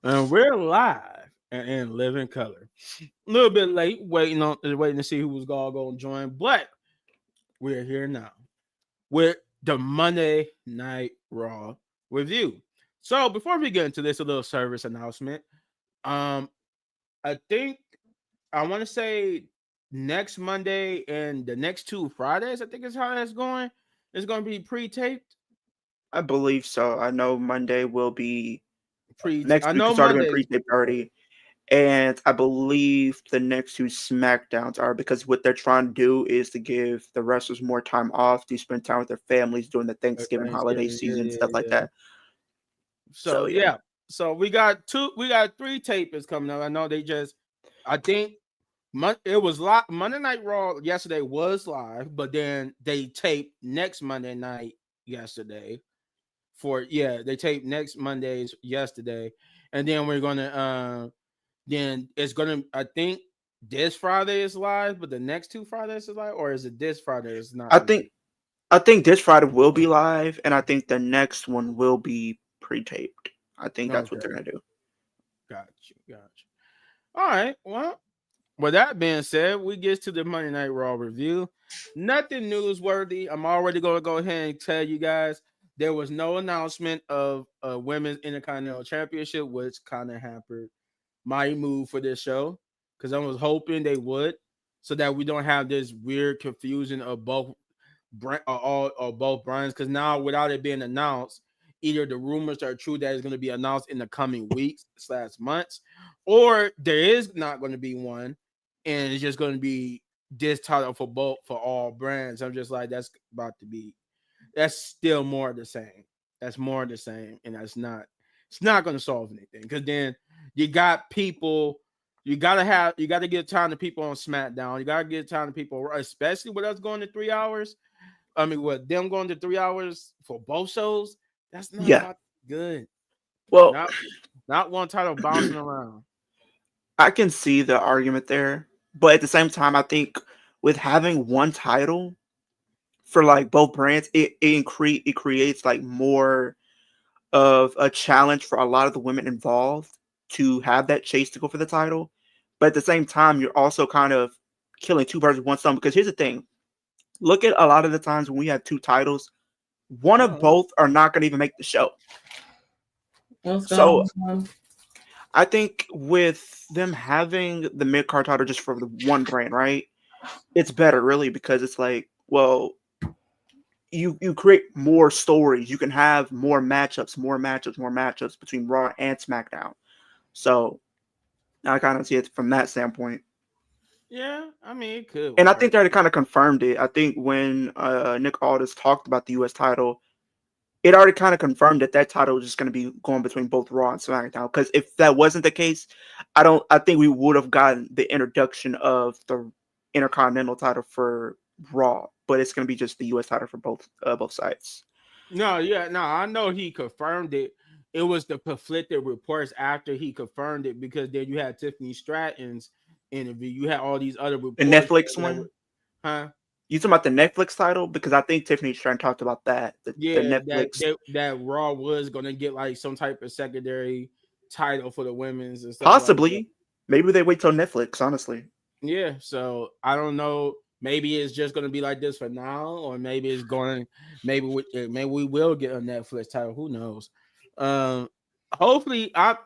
And we're live and in living color. A little bit late, waiting to see who was going to join, but we're here now with the Monday Night Raw review. So before we get into this, a little service announcement. Um, I think I want to say next Monday and the next two Fridays, I think is how that's going. It's going to be pre-taped. I believe so. I know Monday will be I next week know has already been Mondays. pre-taped already. And I believe the next two SmackDowns are because what they're trying to do is to give the wrestlers more time off to spend time with their families during the Thanksgiving holiday Thanksgiving. season, stuff like Yeah. that. So So yeah. yeah. So we got three tapers coming up. I know I think it was live. Monday Night Raw yesterday was live, but then they taped next Monday night yesterday. They taped next Mondays yesterday, and then we're gonna then it's gonna I think this Friday is live, but the next two Fridays is live, or is it this Friday is I not live? think I think this Friday will be live, and I think the next one will be pre-taped. I think that's what Okay, they're gonna do. got you. All right, well, with that being said, we get to the Monday Night Raw review. Nothing newsworthy. I'm already going to go ahead and tell you guys there was no announcement of a women's Intercontinental Championship, which kind of hampered my move for this show because I was hoping they would, so that we don't have this weird confusion of both brands. Because now, without it being announced, either the rumors are true that it's going to be announced in the coming weeks/months, or there is not going to be one, and it's just going to be this title for all brands. I'm just like, that's still more of the same. That's more of the same, and it's not going to solve anything because then you got people. You gotta give time to people on SmackDown. You gotta give time to people, especially with us going to 3 hours. I mean, with them going to 3 hours for both shows, that's not Yeah. about good. Well, Not not one title bouncing around. I can see the argument there, but at the same time, I think with having one title for like both brands, it creates like more of a challenge for a lot of the women involved to have that chase to go for the title. But at the same time, you're also kind of killing two birds with one stone because here's the thing. Look at a lot of the times when we have two titles, one of Uh-huh. both are not going to even make the show. What's So going on? I think with them having the mid card title just for the one brand, right? It's better really because it's like, well, you create more stories. You can have more matchups between Raw and SmackDown. So I kind of see it from that standpoint. Yeah, I mean it could And I work. think they already kind of confirmed it. I think when Nick Aldis talked about the U.S. title, it already kind of confirmed that that title was just going to be going between both Raw and SmackDown. Because if that wasn't the case, I think we would have gotten the introduction of the Intercontinental title for Raw, but it's going to be just the U.S. title for both sides. No, yeah, no, I know he confirmed it. It was the conflicted reports after he confirmed it because then you had Tiffany Stratton's interview. You had all these other The reports Netflix that one. were, huh? You talking about the Netflix title? Because I think Tiffany Stratton talked about that. The Yeah, Netflix. that Raw was gonna get like some type of secondary title for the women's and stuff like that. Possibly. Maybe they wait till Netflix, honestly. Yeah, so I don't know. Maybe it's just gonna be like this for now, or maybe it's going. Maybe we will get a Netflix title. Who knows? Um, hopefully, I'm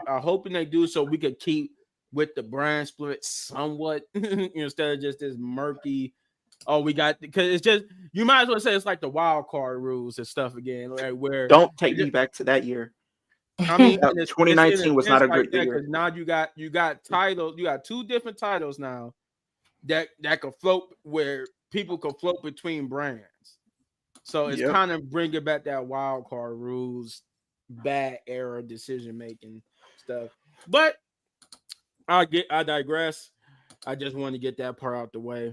hoping they do so we could keep with the brand split somewhat instead of just this murky. Oh, we got because it's just you might as well say it's like the wild card rules and stuff again, like where Don't take me back to that year. I mean, and it's in a 2019 was not sense a like great that year. because now you got titles, you got two different titles now that could float where people could float between brands. So it's Yep. kind of bringing back that wild card rules, bad era decision making stuff. But I digress. I just want to get that part out the way.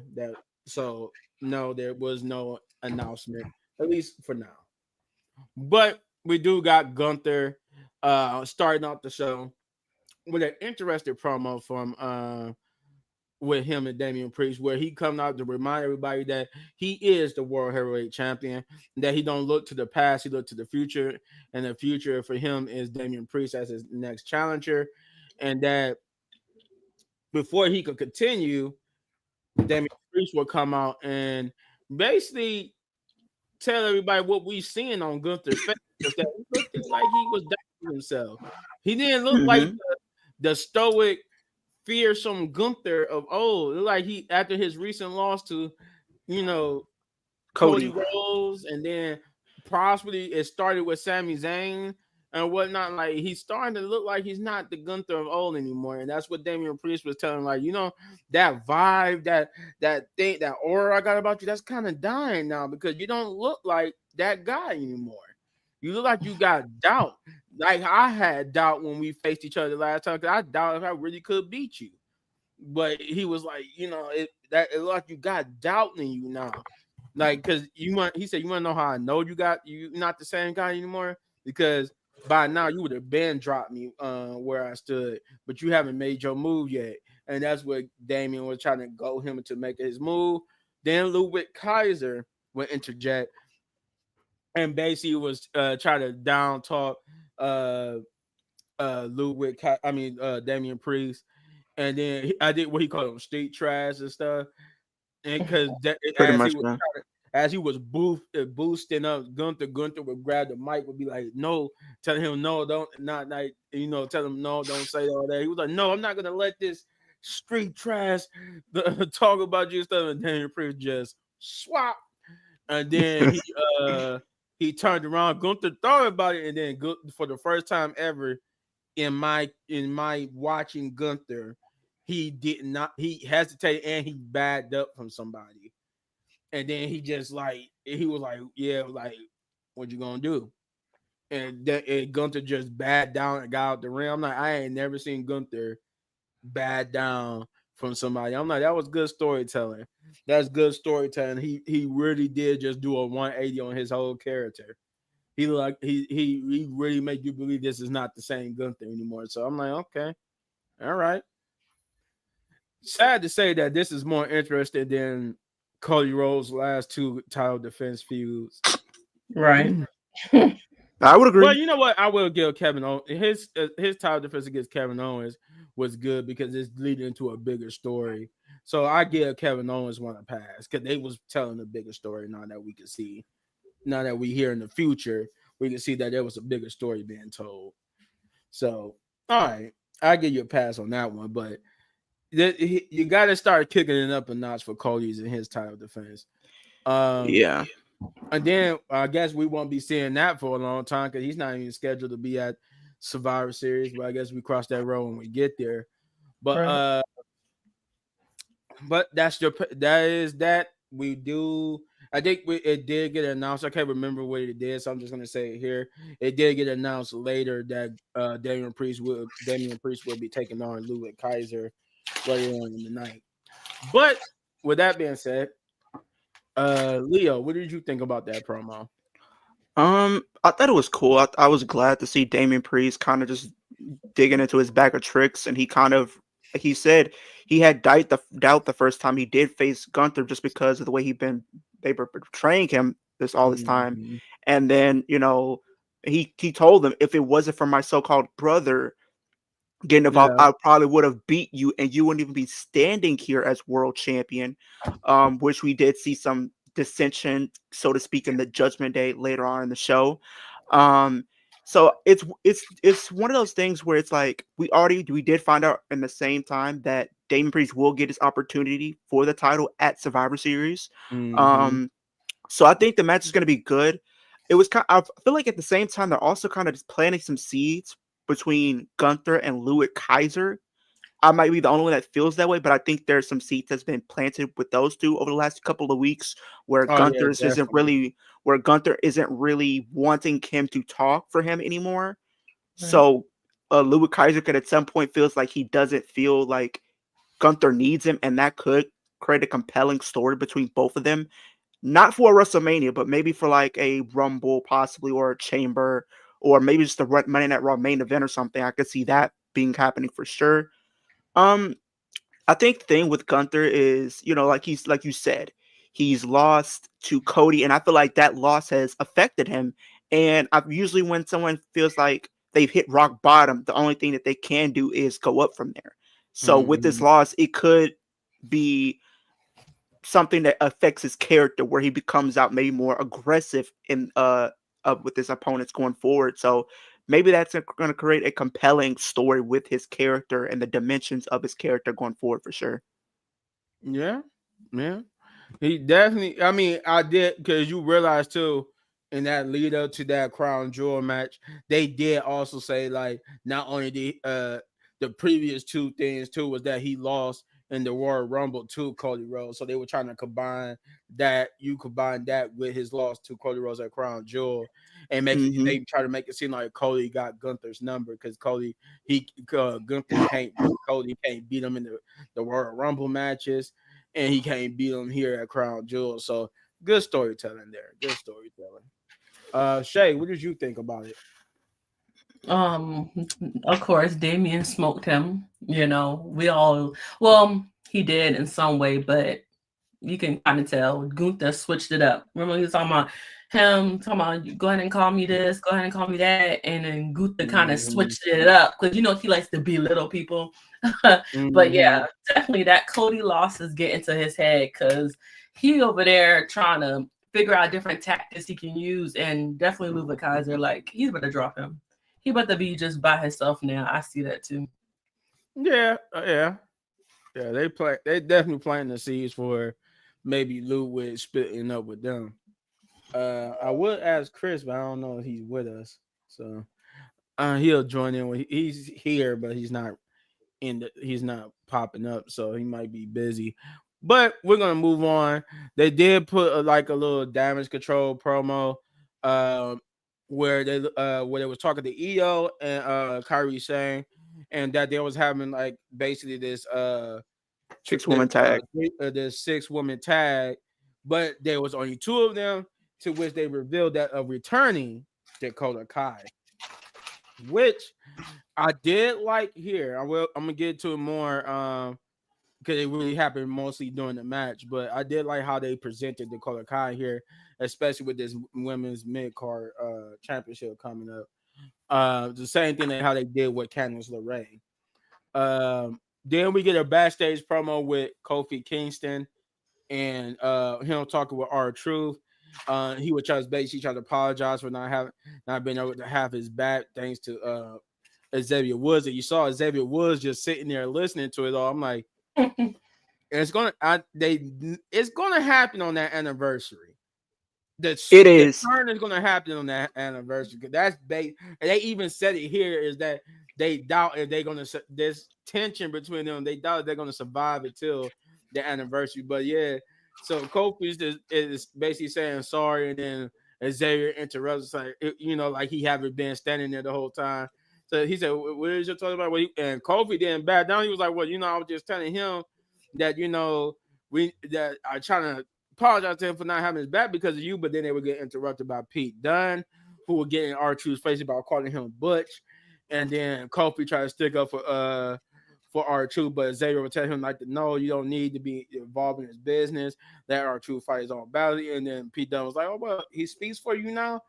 So no, there was no announcement, at least for now. But we do got Gunther starting off the show with an interesting promo from with him and Damian Priest, where he come out to remind everybody that he is the world heavyweight champion, that he don't look to the past, he look to the future, and the future for him is Damian Priest as his next challenger, and that before he could continue, Damian Priest will come out and basically tell everybody what we seen on Gunther's face was that he looked like he was doubting himself. He didn't look like Mm-hmm. the stoic, fearsome Gunther of old. It looked like he after his recent loss to, you know, Cody Cody. Rhodes, and then possibly it started with Sami Zayn and whatnot. Like he's starting to look like he's not the Gunther of old anymore, and that's what Damian Priest was telling. Like, that vibe, that thing, that aura I got about you, that's kind of dying now because you don't look like that guy anymore. You look like you got doubt. Like I had doubt when we faced each other last time because I doubt if I really could beat you. But he was like, it looked like you got doubt in you now. Like, cause he said, you want to know how I know you not the same guy anymore? Because by now you would have been dropped me where I stood, but you haven't made your move yet. And that's what Damian was trying to go him to make his move. Then Ludwig Kaiser would interject and basically was trying to down talk Damian Priest. And then I did what he called him street trash and stuff. And because Pretty much, man. as he was boosting up Gunther would grab the mic, would be like, no, telling him no, don't not like, tell him no, don't say all that. He was like, no, I'm not gonna let this street trash talk about you and stuff. And Daniel Priest just swap, and then he turned around. Gunther thought about it, and then for the first time ever in my watching Gunther, he hesitated and he backed up from somebody. And then he was like, yeah, like, what you gonna do? And Gunther just bad down and got out the ring. I'm like, I ain't never seen Gunther bad down from somebody. I'm like, that was good storytelling. That's good storytelling. He really did just do a 180 on his whole character. He really made you believe this is not the same Gunther anymore. So I'm like, okay, all right. Sad to say that this is more interesting than Cody Rhodes' last two title defense feuds. Right. I would agree. But you know what? I will give Kevin Owens his title defense against Kevin Owens was good because it's leading into a bigger story. So I give Kevin Owens one a pass because they was telling a bigger story now that we can see. Now that we hear in the future, we can see that there was a bigger story being told. So, all right, I give you a pass on that one, but you got to start kicking it up a notch for Cody's and his title defense. Yeah. And then I guess we won't be seeing that for a long time because he's not even scheduled to be at Survivor Series. But I guess we cross that road when we get there. But Right. but that is that we do. I think it did get announced. I can't remember what it did, so I'm just gonna say it here. It did get announced later that Damian Priest will be taking on Ludwig Kaiser later on in the night. But with that being said, Leo, what did you think about that promo? I thought it was cool. I was glad to see Damian Priest kind of just digging into his bag of tricks, and he kind of, like he said, he had doubt the first time he did face Gunther just because of the way they were portraying him all this time, Mm-hmm. and then he told them if it wasn't for my so-called brother getting involved, Yeah. I probably would have beat you, and you wouldn't even be standing here as world champion. Which we did see some dissension, so to speak, in the Judgment Day later on in the show. So it's one of those things where it's like we did find out in the same time that Damian Priest will get his opportunity for the title at Survivor Series. Mm-hmm. So I think the match is going to be good. I feel like at the same time they're also kind of just planting some seeds between Gunther and Ludwig Kaiser. I might be the only one that feels that way, but I think there's some seeds that's been planted with those two over the last couple of weeks where Oh yeah, definitely. Gunther isn't really wanting him to talk for him anymore. Right. So Ludwig Kaiser could at some point feels like he doesn't feel like Gunther needs him, and that could create a compelling story between both of them. Not for a WrestleMania, but maybe for like a Rumble, possibly, or a Chamber, or maybe just a Monday Night Raw main event or something. I could see that being happening for sure. Um, I think the thing with Gunther is, like you said, he's lost to Cody, and I feel like that loss has affected him. And I've usually when someone feels like they've hit rock bottom, the only thing that they can do is go up from there. So with this Mhm. loss, it could be something that affects his character, where he becomes out maybe more aggressive in with his opponents going forward. So maybe that's going to create a compelling story with his character and the dimensions of his character going forward for sure. Yeah, yeah. He definitely. I mean, I did because you realize too in that lead up to that crown jewel match, they did also say like not only the previous two things too was that he lost in the Royal Rumble to Cody Rhodes, so they were trying to combine that. You combine that with his loss to Cody Rhodes at Crown Jewel, and make it. Hmm. They try to make it seem like Cody got Gunther's number because Gunther can't beat Cody, can't beat him in the Royal Rumble matches, and he can't beat him here at Crown Jewel. So good storytelling there. Good storytelling. Shay, what did you think about it? Um, of course, Damien smoked him. We all, well, he did in some way, but you can kind of tell Gunther switched it up. Remember, he was talking about talking about go ahead and call me this, go ahead and call me that, and then Gunther kind of Mm-hmm. switched it up because he likes to belittle people. But Mm-hmm. yeah, definitely that Cody loss is getting to his head because he over there trying to figure out different tactics he can use, and definitely Luva Kaiser, like he's about to drop him. He about to be just by himself now. I see that too. Yeah, yeah. They definitely planting the seeds for maybe Ludwig splitting up with them. I would ask Chris, but I don't know if he's with us. So he'll join in. He's here, but he's not popping up, so he might be busy. But we're gonna move on. They did put like a little damage control promo, uh, where they was talking to EO and Kyrie saying, and that they was having like basically this 6-woman tag. this 6-woman tag, but there was only two of them, to which they revealed that of returning Dakota Kai, which I did like here. I'm gonna get to it more because it really happened mostly during the match, but I did like how they presented Dakota Kai here, especially with this women's mid card championship coming up. The same thing how they did with Candice LeRae. Then we get a backstage promo with Kofi Kingston and him talking with R-Truth. He was basically trying to apologize for not being able to have his back thanks to Xavier Woods. And you saw Xavier Woods just sitting there listening to it all. I'm like, it's gonna happen on that anniversary. It The is. turn is gonna happen on that anniversary because that's and they even said it here is that they doubt if they're gonna there's tension between them. They doubt if they're gonna survive until the anniversary. But yeah, so Kofi is basically saying sorry, and then Xavier interrupts like like he haven't been standing there the whole time. So he said, "What is your talking about?" And Kofi didn't back down. He was like, "Well, I was just telling him that that I trying to apologize to him for not having his back because of you," but then they would get interrupted by Pete Dunne, who would get in R-Truth's face about calling him Butch, and then Kofi tried to stick up for R-Truth, but Xavier would tell him like, "No, you don't need to be involved in his business. Let R-Truth fight his own battle." And then Pete Dunne was like, "Oh well, he speaks for you now."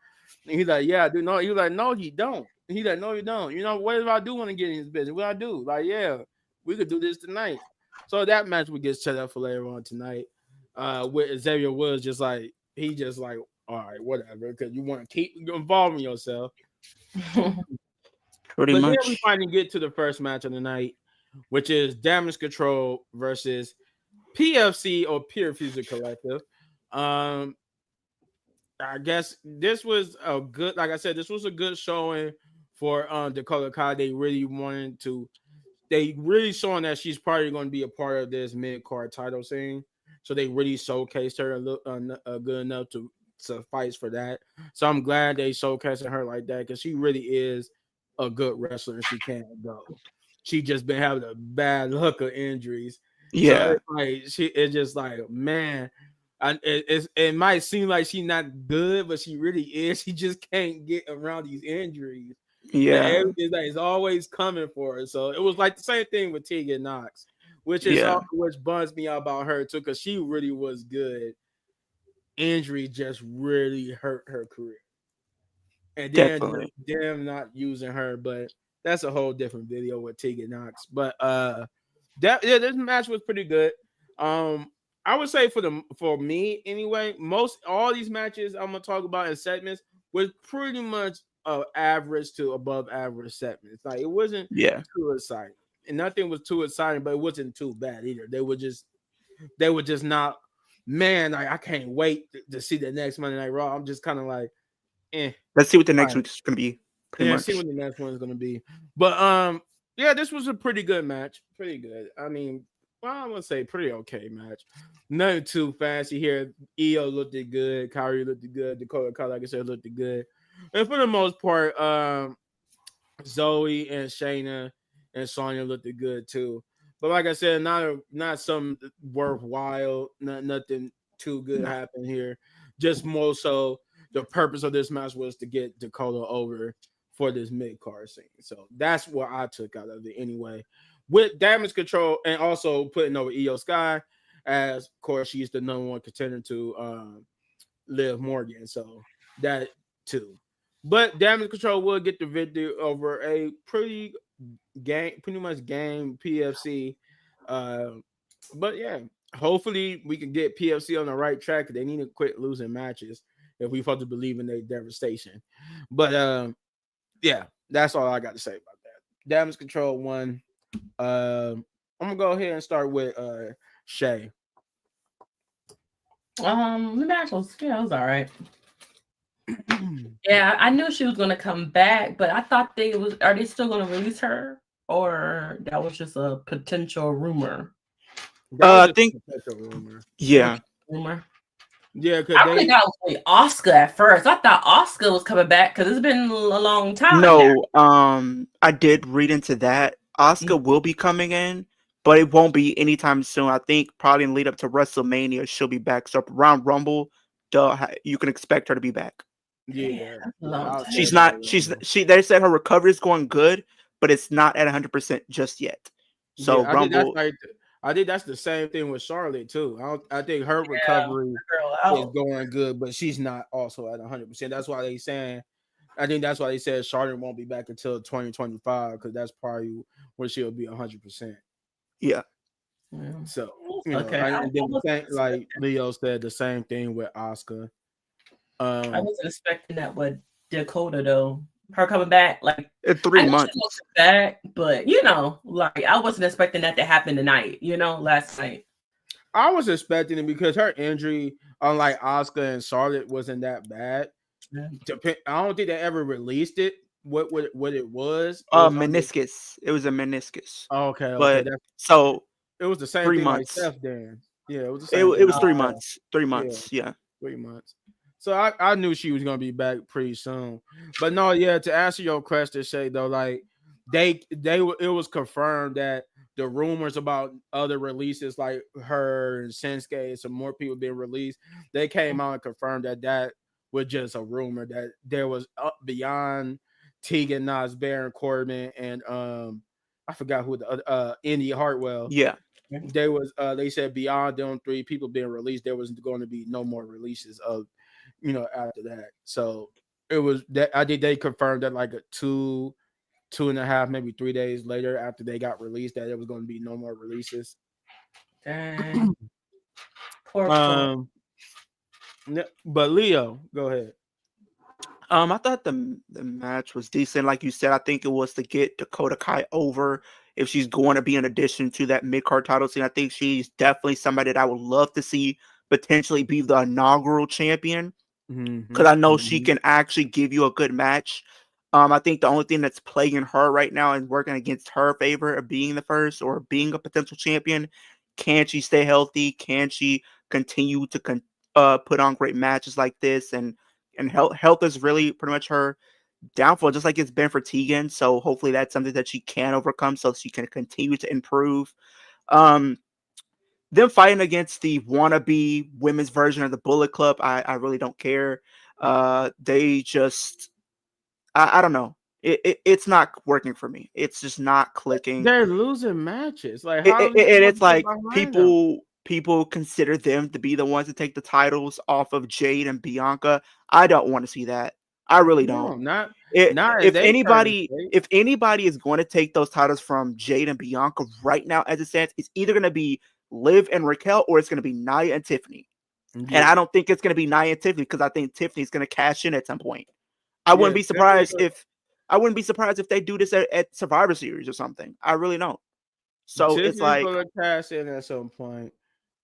And he's like, "Yeah, I do." No, he was like, "No, he don't." He's like, "No, you don't. What if I do want to get in his business? What I do?" Like, "Yeah, we could do this tonight." So that match would get set up for later on tonight. With Xavier Woods he just like, all right, whatever, because you want to keep involving yourself. Pretty But then we much. finally get to the first match of the night, which is Damage Control versus PFC or Pure Fusion Collective. Um, I guess this was a good, like I said, this was a good showing for Dakota Kai. They really showing that she's probably going to be a part of this mid card title scene. So they really showcased her good enough to suffice for that. So I'm glad they showcasing her like that because she really is a good wrestler and she can't go. She just been having a bad luck of injuries. So Yeah. it's just like, man, it might seem like she's not good, but she really is. She just can't get around these injuries. Like Yeah. everything that is always coming for her. So it was like the same thing with Tegan Knox, which is Yeah, which bums me out about her too, because she really was good. Injury just really hurt her career, and then definitely. them not using her, but that's a whole different video with Tegan Knox. But this match was pretty good. I would say for me anyway, most all these matches I'm gonna talk about in segments was pretty much average to above average segments. Like it wasn't Yeah. too exciting, and nothing was too exciting, but it wasn't too bad either. They were just not. Man, I can't wait to see the next Monday Night Raw. I'm just kind of like, eh. Let's see what the All next right. week's gonna be. Pretty Yeah, see much. what the next one is gonna be. But yeah, this was a pretty good match. Pretty good. I mean, well, I'm gonna say pretty okay match. Nothing too fancy here. EO looked it good. Kyrie looked it good. Dakota Kai, like I said, looked it good. And for the most part, Zoe and Shayna and Sonya looked it good too. But like I said, not some worthwhile. Nothing too good No. happened here. Just more so the purpose of this match was to get Dakota over for this mid card scene. So that's what I took out of it anyway. With damage control and also putting over Io Sky, as of course she's the number one contender to Liv Morgan. So that too. But damage control will get the victory over a pretty much game PFC. Uh, but yeah, hopefully we can get PFC on the right track. They need to quit losing matches if we supposed to believe in their devastation. But yeah, that's all I got to say about that. Damage control won. I'm gonna go ahead and start with Shay. The match was it was all right. Yeah, I knew she was gonna come back, but I thought are they still gonna release her, or that was just a potential rumor? I think. Yeah. Rumor. Yeah, because I really thought it was Oscar at first. I thought Oscar was coming back because it's been a long time. No, I did read into that. Oscar will be coming in, but it won't be anytime soon. I think probably in the lead up to WrestleMania, she'll be back. So around Rumble, you can expect her to be back. Yeah, she's not. They said her recovery is going good, but it's not at 100% just yet. So yeah, Rumble. I think that's the same thing with Charlotte too. I think her recovery is going good, but she's not also at 100%. That's why they saying. I think that's why they said Charlotte won't be back until 2025 because that's probably when she'll be 100%. Yeah. So and then like Leo said, the same thing with Oscar. I wasn't expecting that with Dakota though. Her coming back like in 3 months back, but like I wasn't expecting that to happen tonight. Last night. I was expecting it because her injury, unlike Oscar and Charlotte, wasn't that bad. Yeah. I don't think they ever released it. What it was? Meniscus. It was a meniscus. Okay. But so it was the same 3 thing months. Like Steph then. Yeah, it was the same. It was 3 months. 3 months. Yeah. 3 months. So I knew she was gonna be back pretty soon. But no, yeah, to answer your question, Shay, though, like it was confirmed that the rumors about other releases like her and Shinsuke and some more people being released, they came out and confirmed that was just a rumor, that there was up beyond Tegan Knox, Baron Corbin, and I forgot who the other Indy Hartwell. Yeah. They said beyond them 3 people being released, there was going to be no more releases of after that. So it was that I think they confirmed that like 2.5, maybe 3 days later after they got released, that there was going to be no more releases. Dang. But Leo, go ahead. I thought the match was decent. Like you said, I think it was to get Dakota Kai over. If she's going to be in addition to that mid-card title scene, I think she's definitely somebody that I would love to see potentially be the inaugural champion. Because I know she can actually give you a good match. I think the only thing that's playing her right now and working against her favor of being the first or being a potential champion, can she stay healthy? Can she continue to put on great matches like this? And health is really pretty much her downfall, just like it's been for Tegan. So hopefully that's something that she can overcome so she can continue to improve. Them fighting against the wannabe women's version of the Bullet Club, I really don't care. They just, I don't know. It's not working for me. It's just not clicking. They're losing matches. Like, how do you And want it's to get like behind them? people consider them to be the ones to take the titles off of Jade and Bianca. I don't want to see that. I really No, don't. not if they turn straight. If anybody is going to take those titles from Jade and Bianca right now, as it stands, it's either going to be Liv and Raquel or it's going to be Nia and Tiffany. And Yeah, I don't think it's going to be Nia and Tiffany because I think Tiffany's going to cash in at some point. I yeah, wouldn't be Tiffany surprised if they do this at Survivor Series or something. I really don't. So it's Tiffany's like, gonna cash in at some point.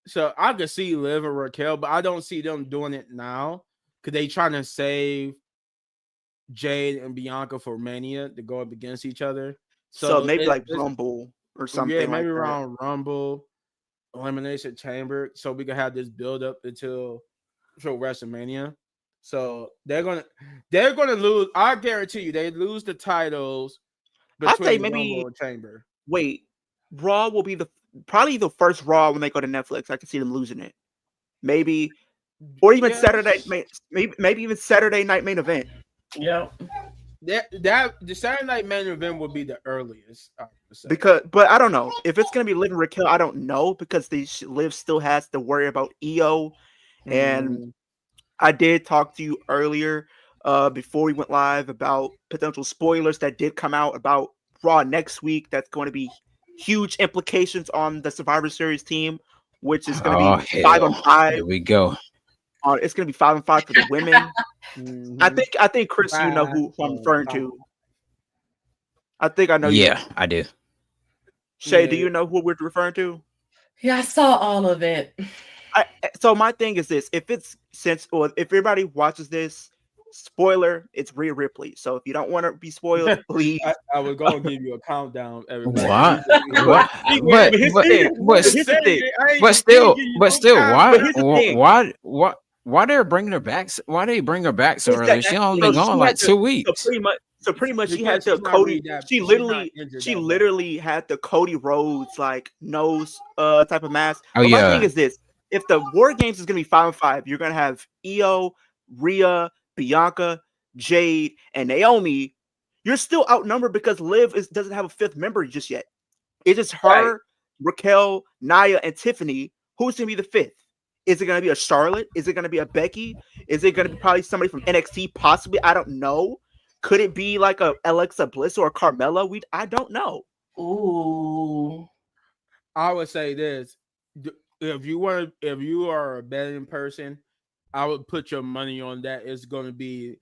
So I could see Liv and Raquel, but I don't see them doing it now because they trying to save Jade and Bianca for Mania to go up against each other. so So maybe like it's Rumble or yeah, something maybe like that. around Rumble, Elimination Chamber, so we can have this build up until WrestleMania. So they're gonna lose. I guarantee you, they lose the titles I say between maybe Rumble and Chamber. wait, Raw will be probably the first Raw when they go to Netflix. I can see them losing it. Maybe or even Yes, maybe even Saturday night main event. Yep. that the Saturday Night Main Event would be the earliest. I would say. But I don't know if it's gonna be Liv and Raquel. I don't know because Liv still has to worry about EO. And Mhm. I did talk to you earlier before we went live about potential spoilers that did come out about Raw next week. That's going to be huge implications on the Survivor Series team, which is going to Oh be 5 on hell. 5. Here we go. It's going to be 5 on 5 for the women. Mhm. I think Chris, you know Five who I'm on referring five. to. I think I know you. Yeah, I do. Shay, do Yeah. you know who we're referring to? Yeah, I saw all of it. So my thing is this: if everybody watches this, spoiler, it's Rhea Ripley. So if you don't want to be spoiled, please. I was gonna give you a countdown, everybody. What? But, What? but here's the thing. But But here's the thing. but still, But here's the thing. why they're bringing her back? Why they bring her back so Is that early? She only so been gone she like had to 2 weeks. so pretty much she had Because the she's not Cody. really that. She She's not literally injured she that bad. literally had the Cody Rhodes like nose type of mask. Oh But my yeah. thing is this: if the War Games is gonna be 5 on 5, you're gonna have Io, Rhea, Bianca, Jade, and Naomi. You're still outnumbered because Liv doesn't have a fifth member just yet. It's just her, Right. Raquel, Nia, and Tiffany. Who's gonna be the fifth? Is it gonna be a Charlotte? Is it gonna be a Becky? Is it gonna be probably somebody from NXT? Possibly, I don't know. Could it be like a Alexa Bliss or a Carmella? I don't know. Ooh. I would say this: if you are a betting person, I would put your money on that. It's going to be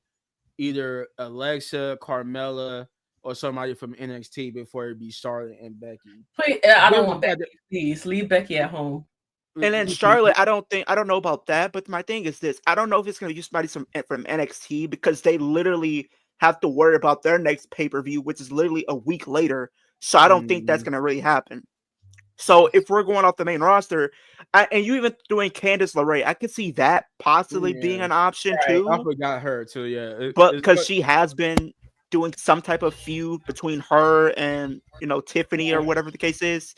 either Alexa, Carmella, or somebody from NXT before it be Charlotte and Becky. Please, I don't Given want the fact Becky. Please leave Becky at home. And then that- Charlotte, I don't know about that. But my thing is this: I don't know if it's gonna be somebody from NXT because they literally have to worry about their next pay per view, which is literally a week later. So I don't think that's gonna really happen. So if we're going off the main roster, and you even doing Candice LeRae, I could see that possibly being Yeah. an option Right. I too. forgot her too. Yeah, But because she has been doing some type of feud between her and Tiffany or whatever the case is.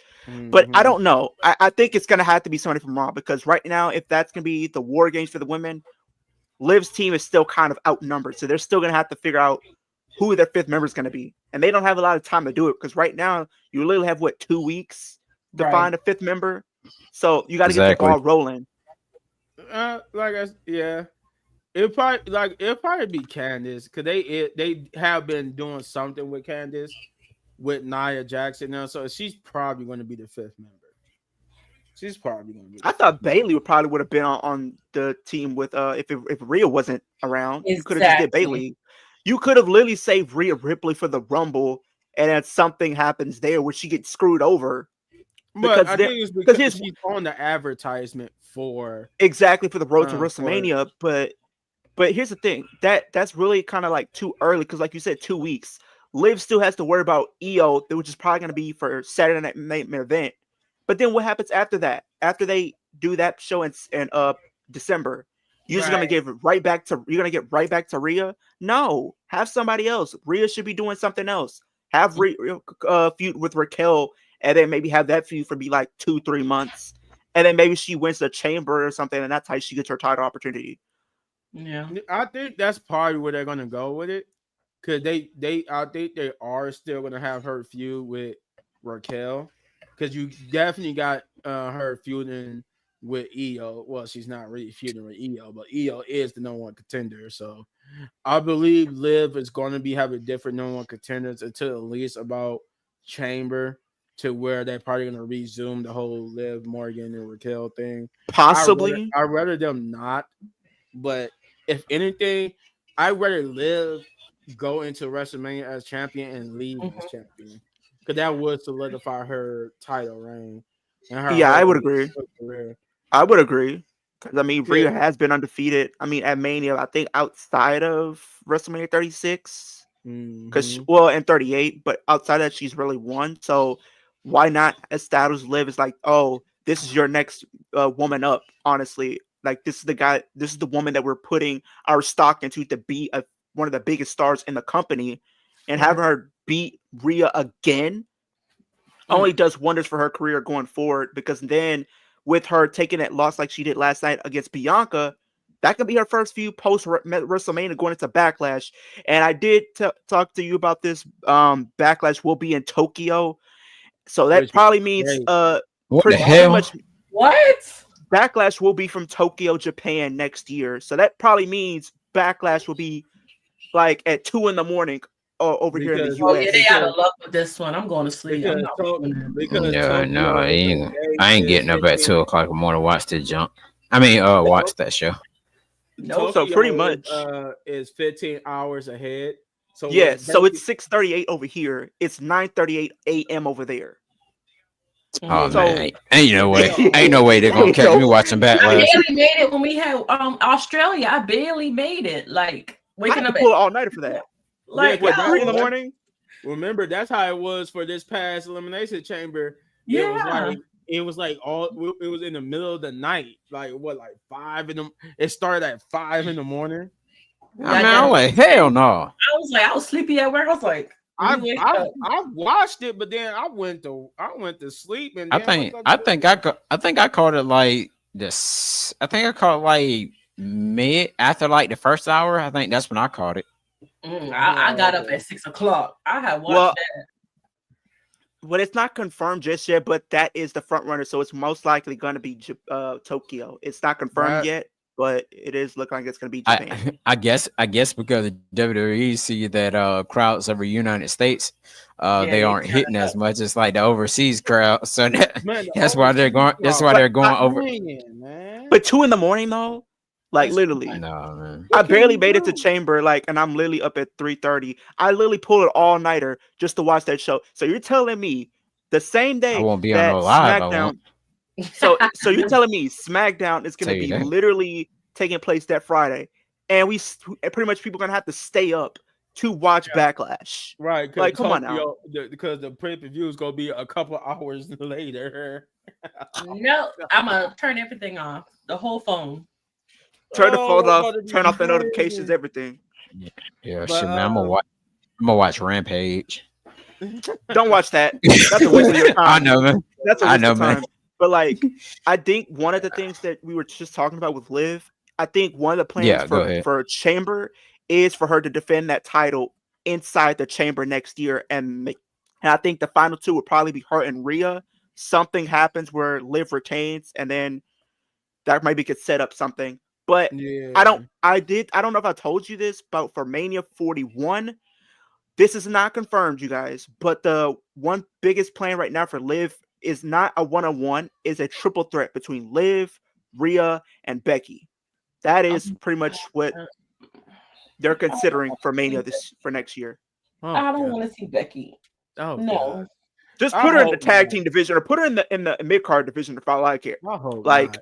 But I don't know. I think it's gonna have to be somebody from Raw because right now, if that's gonna be the War Games for the women, Liv's team is still kind of outnumbered, so they're still gonna have to figure out who their fifth member is gonna be, and they don't have a lot of time to do it because right now you literally have 2 weeks to Right. find a fifth member, so you got to get the Exactly. ball rolling. Yeah. It'll probably be Candice because they have been doing something with Candice with Nia Jackson now, so she's probably going to be the fifth member. She's probably going to be. I thought Bailey would have been on the team with if Rhea wasn't around. You could have just did Exactly. Bailey. You could have literally saved Rhea Ripley for the Rumble, and then something happens there where she gets screwed over. But I think it's because she's on the advertisement for exactly for the road to for WrestleMania. But here's the thing that's really kind of like too early because, like you said, 2 weeks. Liv still has to worry about EO, which is probably going to be for Saturday Night main event. But then what happens after that? After they do that show in December, you're just gonna get right back to Rhea? No, have somebody else. Rhea should be doing something else. Have feud with Raquel, and then maybe have that feud for be like 2-3 months, and then maybe she wins the chamber or something, and that's how she gets her title opportunity. Yeah. I think that's probably where they're gonna go with it. because I think they are still gonna have her feud with Raquel, because you definitely got her feuding with Io. Well, she's not really feuding with Io, but Io is the number one contender. So I believe Liv is going to be having different number one contenders until at least about Chamber, to where they're probably going to resume the whole Liv Morgan and Raquel thing. Possibly. I'd rather them not, but if anything, I'd rather Liv go into WrestleMania as champion and leave as champion, because that would solidify her title reign and her Yeah, I would whole agree. career. I would agree. Because, I mean, Yeah. Rhea has been undefeated. I mean, at Mania, I think outside of WrestleMania 36, because, Mhm. well, and 38, but outside of that, she's really won. So why not establish Liv as like, oh, this is your next woman up, honestly. Like, this is the guy, this is the woman that we're putting our stock into to be one of the biggest stars in the company. And having her beat Rhea again only does wonders for her career going forward, because then with her taking that loss like she did last night against Bianca, that could be her first few post WrestleMania going into Backlash. And I did talk to you about this. Backlash will be in Tokyo, so that Which is probably means great. What the pretty hell? much What? Backlash will be from Tokyo, Japan next year. So that probably means Backlash will be like at 2 a.m. over here in the Because Oh yeah, US. they out of luck with this one. I'm going to sleep. I'm because not to- doing that. because No, Tokyo I ain't, today I ain't is getting up at 15 2 o'clock in the morning to watch this junk. Watch that show. Nope. So Tokyo pretty much. is 15 hours ahead. So Yeah, what's so it's basic- 6:38 over here. It's 9:38 a.m. over there. Oh So man, ain't no way, Yeah. ain't no way they're gonna catch me watching I Backlash. barely made it when we had Australia. I barely made it. Like I waking had up to pull an all nighter for that. like Yeah, What, 3 in the that- morning? Remember, that's how it was for this past elimination chamber. It was yeah. like it was in the middle of the night. Like what, like 5 in the it started at 5 in the morning. I'm like, hell no. I was like, I was sleepy at work. I was like, I wake up. watched it, but then I went to sleep, and I then think woke up I think I caught it like this. I think I caught it like mid after like the first hour. I think that's when I caught it. I got up at 6 o'clock. I had watched Well, that. But it's not confirmed just yet, but that is the front runner. So it's most likely going to be Tokyo. It's not confirmed Right. yet, but it is looking like it's going to be Japan. I guess because the WWE see that crowds of the United States they aren't hitting as much as like the overseas crowd. So that's why they're going. That's why they're going over. man. But 2 in the morning though, like That's literally, fine. No man. I What can barely you made it to do? chamber, like, and I'm literally up at 3:30. I literally pulled it all nighter just to watch that show. So you're telling me the same day I won't be on that no live. I SmackDown. won't. So you're telling me SmackDown is going Tell to you be that. literally taking place that Friday, and pretty much people are going to have to stay up to watch Backlash. Right, Like, come on now. because the pay-per-view is gonna be a couple hours later. No, I'm gonna turn everything off. The whole phone. Turn the phone it's off, gonna be turn off the crazy. notifications, everything. Yeah, But, shit, man. I'm gonna watch Rampage. Don't watch that. That's a waste of your time. I know, man. That's a I waste know, of man. time. But like, I think one of the things that we were just talking about with Liv, I think one of the plans Yeah, go ahead. for Chamber is for her to defend that title inside the Chamber next year, and I think the final two would probably be her and Rhea. Something happens where Liv retains, and then that maybe could set up something. But Yeah, I don't know if I told you this, but for Mania 41, this is not confirmed, you guys. But the one biggest plan right now for Liv is not a one-on-one, is a triple threat between Liv, Rhea, and Becky. That is pretty much what they're considering for Mania for next year. I don't want to see Becky. Oh No. God. Just I put her in the hope tag not. team division, or put her in the mid card division if all I care. I hope Like,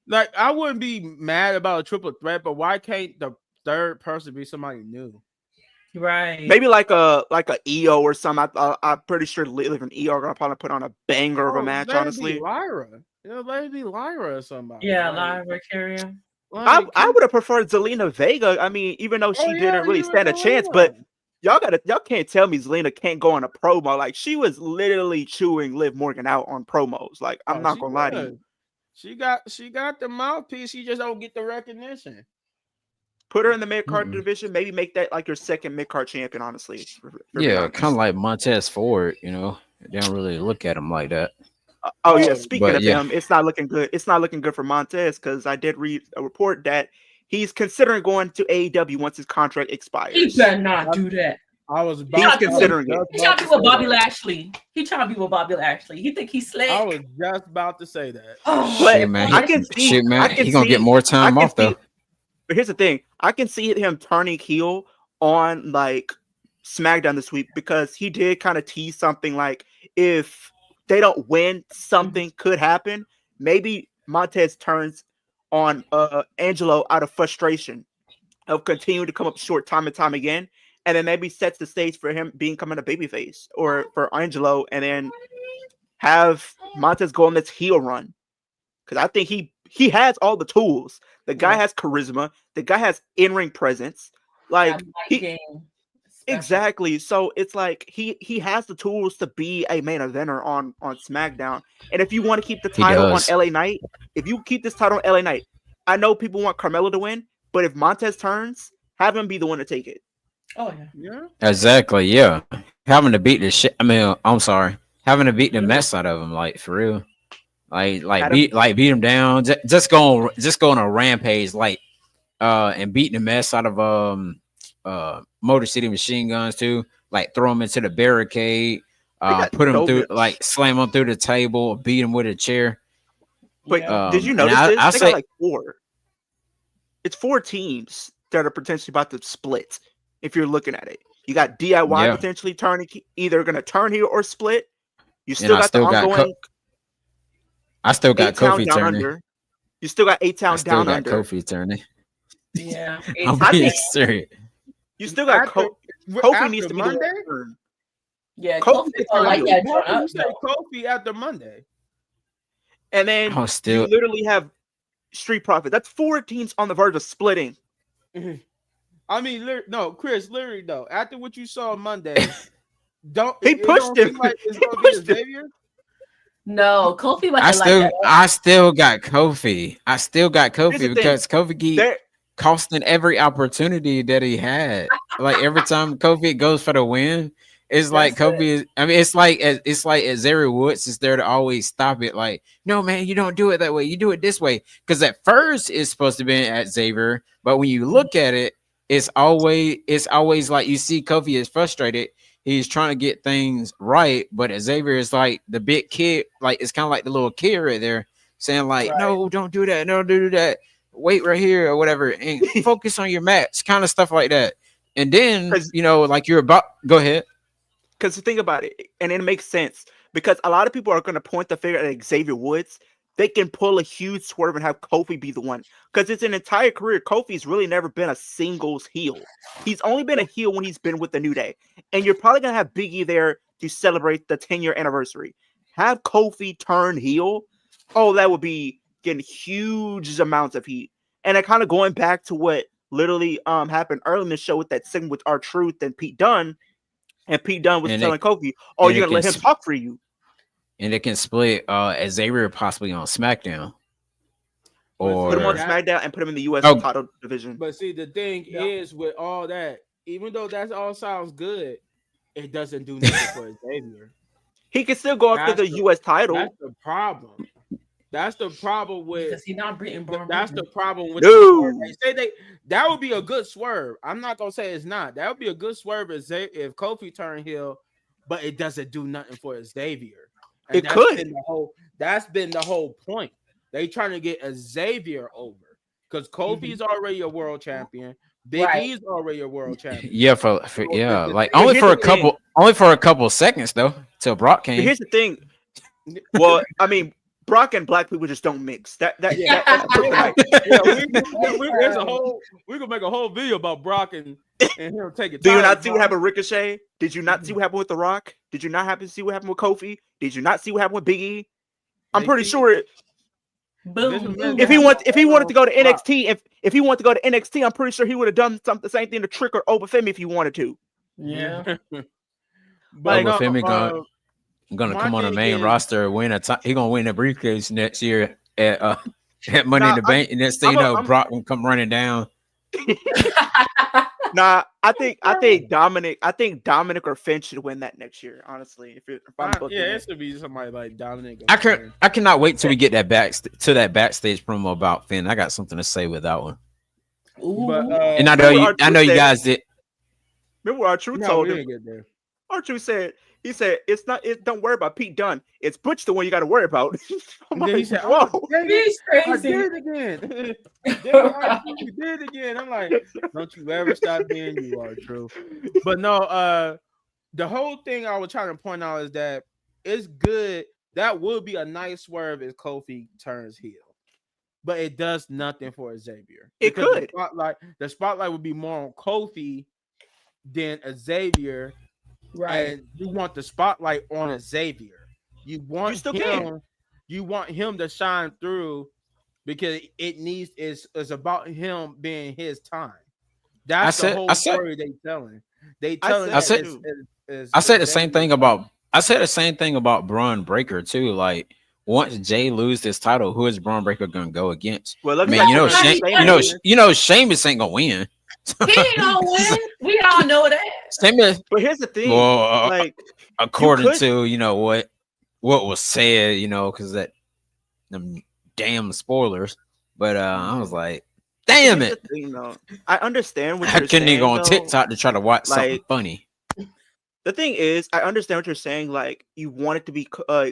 not. I wouldn't be mad about a triple threat, but why can't the third person be somebody new? Right. maybe like a EO or something. I'm pretty sure Liv and EO are gonna probably put on a banger of a match. Let it Honestly, be Lyra. Let it be Lyra or somebody. Yeah, like, live carrier. I like, would have preferred Zelina Vega. I mean, even though she didn't really you stand a and chance, Zelina. but y'all can't tell me Zelina can't go on a promo. Like, she was literally chewing Liv Morgan out on promos. Like, I'm not she gonna lie to was. you. She got the mouthpiece. She just don't get the recognition. Put her in the mid card division. Maybe make that like your second mid card champion. Honestly, yeah, kind of like Montez Ford. You know, they don't really look at him like that. Oh yeah, speaking But of yeah. him, it's not looking good. It's not looking good for Montez because I did read a report that he's considering going to AEW once his contract expires. He better not do that. I was He's considering it. He trying to be with Bobby Lashley. He trying to be with Bobby Lashley. He think he's slick. I was just about to say that. Shit, man. I can see. Shit, man. I can He gonna get more time off though. But here's the thing: I can see him turning heel on like SmackDown this week because he did kind of tease something like if they don't win, something could happen. Maybe Montez turns on Angelo out of frustration of continuing to come up short time and time again, and then maybe sets the stage for him becoming a babyface or for Angelo, and then have Montez go on this heel run because I think he has all the tools. The guy has charisma. The guy has in-ring presence. Like exactly. So it's like he has the tools to be a main eventer on SmackDown. And if you want to keep the title on LA Knight, if you keep this title on LA Knight, I know people want Carmelo to win, but if Montez turns, have him be the one to take it. Oh yeah. Exactly. Yeah. Having to beat the shit. I mean, I'm sorry. Having to beat the mess out of him, like for real. Beat him down. Just go on a rampage, and beating the mess out of Motor City Machine Guns too. Like throw him into the barricade, put him through, like slam him through the table, beat him with a chair. But did you notice this? They got like 4. It's 4 teams that are potentially about to split. If you're looking at it, you got DIY potentially turning, either going to turn here or split. You still got the ongoing. I still got Kofi turning. You still got A-Town down under. Kofi turning. Yeah, I'm being serious. You still got Kofi needs to be Monday. Yeah, Kofi like that. You say Kofi after Monday, and then you literally have Street Profits. That's 4 teams on the verge of splitting. I mean, no, Chris, literally though. After what you saw Monday, he pushed him. Like it's gonna be Xavier? No, Kofi. I still got Kofi. I still got Kofi because Kofi keep costing every opportunity that he had. Like every time Kofi goes for the win, it's like Kofi is. I mean, it's like Xavier Woods is there to always stop it. Like, no, man, you don't do it that way. You do it this way. Because at first it's supposed to be at Xavier, but when you look at it, it's always like you see Kofi is frustrated. He's trying to get things right, but Xavier is like the big kid, like it's kind of like the little kid right there saying, like, no, don't do that, no, do that, wait right here or whatever, and focus on your match, kind of stuff like that. And then like you're about go ahead. Because think about it, and it makes sense because a lot of people are going to point the finger at Xavier Woods. They can pull a huge swerve and have Kofi be the one. Because it's an entire career, Kofi's really never been a singles heel. He's only been a heel when he's been with the New Day. And you're probably going to have Big E there to celebrate the 10-year anniversary. Have Kofi turn heel. Oh, that would be getting huge amounts of heat. And kind of going back to what literally happened early in the show with that segment with R-Truth and Pete Dunne. And Pete Dunne was telling Kofi, oh, you're going to let him talk for you. And it can split Xavier possibly on SmackDown. Or put him on SmackDown and put him in the U.S. title division. But see, the thing is with all that, even though that all sounds good, it doesn't do nothing for Xavier. He can still go after the U.S. title. That's the problem. That's the problem with. Because he's not beating Braun. That's the problem with. That would be a good swerve. I'm not gonna say it's not. That would be a good swerve if Kofi turned heel, but it doesn't do nothing for Xavier. And that's been the whole point. They trying to get Xavier over because Kofi's already a world champion. Big E's already a world champion. Yeah, like only for a couple seconds though till Brock came. But here's the thing. Well, I mean, Brock and black people just don't mix. That's we can make a whole video about Brock and him taking. Do you not see what happened with Ricochet? Did you not see what happened with The Rock? Did you not happen to see what happened with Kofi? Did you not see what happened with Big E? I'm pretty sure. If he wanted to go to NXT, if he wanted to go to NXT, I'm pretty sure he would have done the same thing to Trick or Obafemi if he wanted to. Yeah. But Obafemi gonna come on the main roster, he gonna win the briefcase next year at Money in the Bank. And next thing you know, Brock will come running down. Nah, I think Dominic or Finn should win that next year. Honestly, if I'm booking it should be somebody like Dominic. I cannot wait till we get that backstage promo about Finn. I got something to say with that one. But and I know you guys did. Remember what R-Truth told him? R-Truth said, don't worry about Pete Dunne. It's Butch the one you got to worry about. And then he said, "Whoa, he's crazy. I did it again. You did it again." I'm like, don't you ever stop being you, R-Truth. But no, the whole thing I was trying to point out is that it's good. That would be a nice swerve if Kofi turns heel. But it does nothing for Xavier. It could. The spotlight would be more on Kofi than Xavier. Right. And you want the spotlight on Xavier. You want him to shine through because it's about him being his time. That's the whole story they telling. I said the same thing about Braun Breaker too. Like once Jay loses this title, who is Braun Breaker gonna go against? Well, I mean, Sheamus ain't gonna win. He ain't gonna win. We all know that. But here's the thing. Well, according to what was said, because that them damn spoilers. But I was like, damn it. Thing, I understand what I you're saying. couldn't even go on TikTok to try to watch something funny. The thing is, I understand what you're saying. Like, you want it to be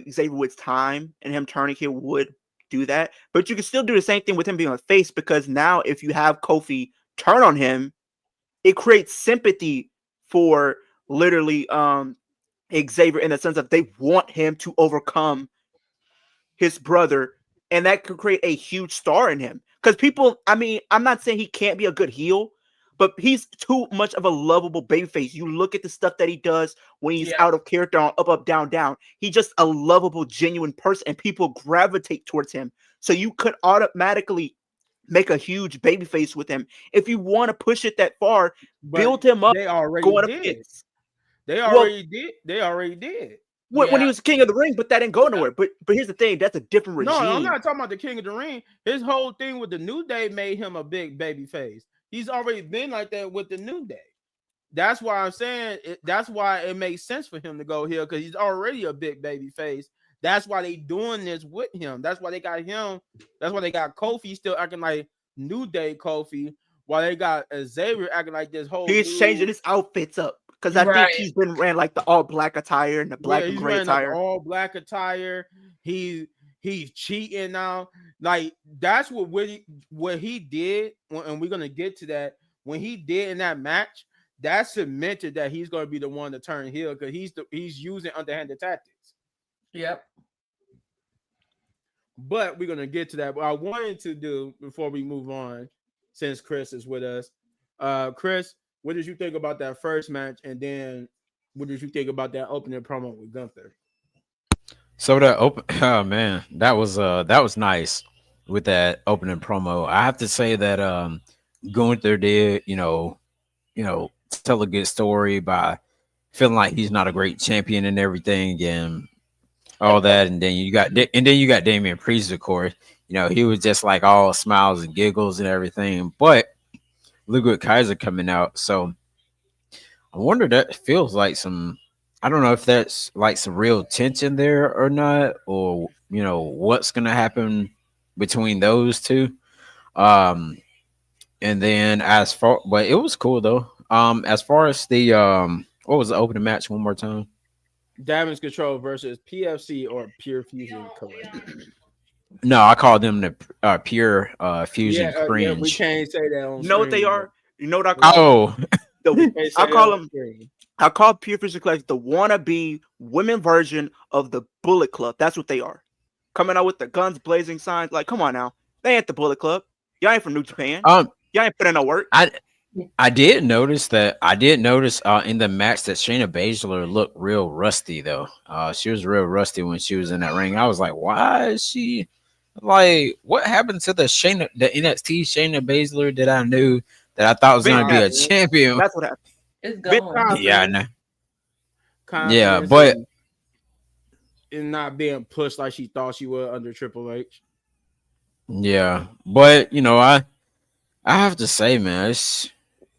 Xavier Woods' time, and him turning heel would do that. But you can still do the same thing with him being a face, because now if you have Kofi turn on him, it creates sympathy for literally Xavier in the sense of they want him to overcome his brother, and that could create a huge star in him. Because people, I mean, I'm not saying he can't be a good heel, but he's too much of a lovable babyface. You look at the stuff that he does when he's out of character on Up, Down, Down. He's just a lovable, genuine person, and people gravitate towards him. So you could automatically make a huge babyface with him. If you want to push it that far, build him up. They already did. They already did. When he was King of the Ring, but that didn't go nowhere. But here's the thing, that's a different regime. No, I'm not talking about the King of the Ring. His whole thing with the New Day made him a big baby face. He's already been like that with the New Day. That's why I'm saying that's why it makes sense for him to go here, because he's already a big baby face. That's why they doing this with him. That's why they got him. That's why they got Kofi still acting like New Day Kofi, while they got Xavier acting like this whole. He's changing his outfits up. Because I think he's been ran like the all black attire and the black and gray attire. All black attire. He's cheating now. Like that's what he did, and we're gonna get to that. When he did in that match, that cemented that he's gonna be the one to turn heel, because he's using underhanded tactics. Yep. But we're gonna get to that. What I wanted to do before we move on, since Khris is with us, Khris, what did you think about that first match, and then what did you think about that opening promo with Gunther? So that was nice with that opening promo. I have to say that Gunther did, tell a good story by feeling like he's not a great champion and everything, and all that. And then you got Damian Priest, of course. He was just like all smiles and giggles and everything. But look at Kaiser coming out. So I wonder, that feels like I don't know if that's like some real tension there or not, or what's gonna happen between those two. And then but it was cool though. As far as the what was the opening match one more time? Damage Control versus PFC or Pure Fusion Collective. No, I call them the Pure Fusion Cringe. Yeah, we can't say that on. You know what they are? You know what I call? I call Pure Fusion Collective the wannabe women version of the Bullet Club. That's what they are. Coming out with the guns blazing signs. Like, come on now, they ain't the Bullet Club. Y'all ain't from New Japan. Y'all ain't putting no work. I did notice in the match that Shayna Baszler looked real rusty though. She was real rusty when she was in that ring. I was like, why is she like? What happened to the NXT Shayna Baszler that I knew that I thought was going to be a champion? That's what happened. It's gone. Yeah, I know. Yeah, but in not being pushed like she thought she would under Triple H. Yeah, but I have to say, man,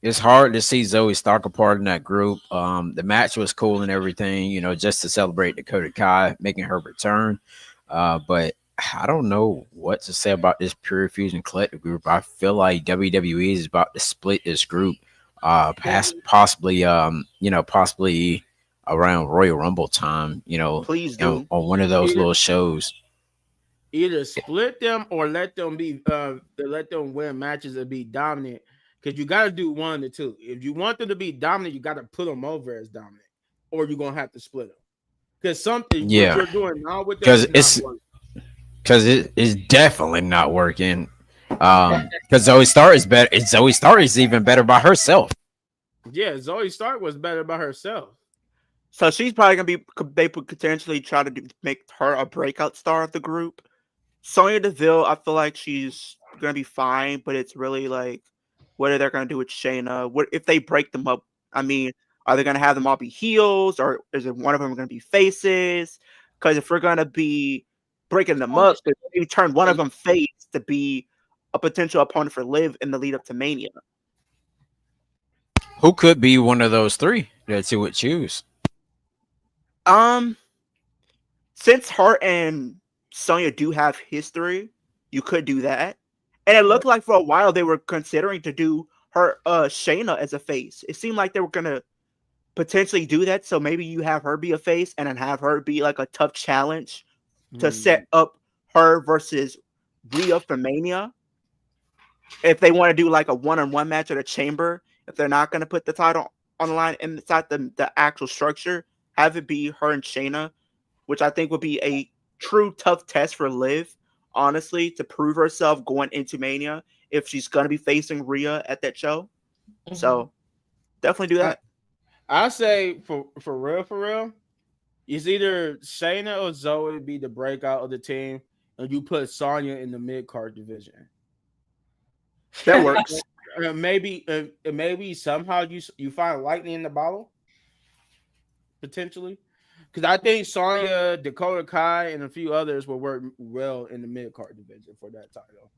it's hard to see Zoe Stark a part in that group. The match was cool and everything, you know, just to celebrate Dakota Kai making her return. But I don't know what to say about this Pure Fusion Collective group. I feel like WWE is about to split this group, possibly, possibly around Royal Rumble time, Please do. on one of those little shows. Either split them or let them win matches and be dominant. Because you got to do one of the two. If you want them to be dominant, you got to put them over as dominant, or you're gonna have to split them. Because what you're doing now with them because it's definitely not working. Because Zoe Stark is better. Zoe Stark is even better by herself. Yeah, Zoe Stark was better by herself. So she's probably gonna they could potentially try to make her a breakout star of the group. Sonya Deville, I feel like she's gonna be fine, but it's really like, what are they gonna do with Shayna? What if they break them up? I mean, are they gonna have them all be heels, or is it one of them gonna be faces? Because if we're gonna be breaking them up, maybe turn one of them face to be a potential opponent for Liv in the lead up to Mania. Who could be one of those three that you would choose? Since her and Sonya do have history, you could do that. And it looked like for a while they were considering to do her Shayna as a face. It seemed like they were gonna potentially do that. So maybe you have her be a face and then have her be like a tough challenge to set up her versus Rhea for Mania. If they want to do like a one-on-one match at a Chamber, if they're not gonna put the title on the line inside the actual structure, have it be her and Shayna, which I think would be a true tough test for Liv, honestly, to prove herself going into Mania if she's going to be facing Rhea at that show. Mm-hmm. So definitely do that. I say for real, it's either Shayna or Zoe be the breakout of the team, and you put Sonya in the mid-card division. That works. Maybe somehow you find lightning in the bottle. Potentially, because I think Sonya, Dakota Kai, and a few others will work well in the mid-card division for that title.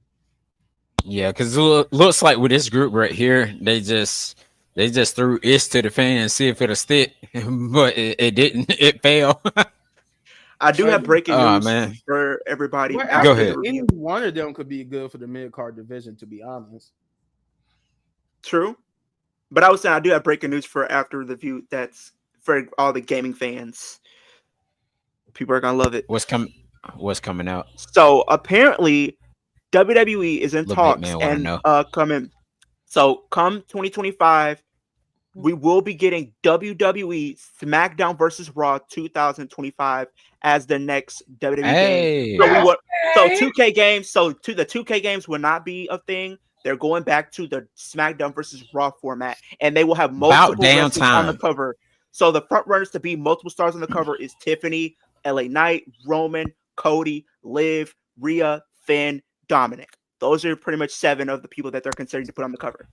Yeah, because it looks like with this group right here, they just threw Ish to the fan and see if it'll stick, but it didn't. It failed. I do have breaking news for everybody. Well, go ahead. Any one of them could be good for the mid-card division, to be honest. True, but I was saying I do have breaking news for after the view. That's for all the gaming fans. People are gonna love it. What's coming out? So apparently WWE is in talks and coming. So come 2025, we will be getting WWE SmackDown versus Raw 2025 as the next WWE game. So 2K games. So the 2K games will not be a thing. They're going back to the SmackDown versus Raw format, and they will have multiple wrestlers on the cover. So the front runners to be multiple stars on the cover is Tiffany, LA Knight, Roman, Cody, Liv, Rhea, Finn, Dominic. Those are pretty much 7 of the people that they're considering to put on the cover.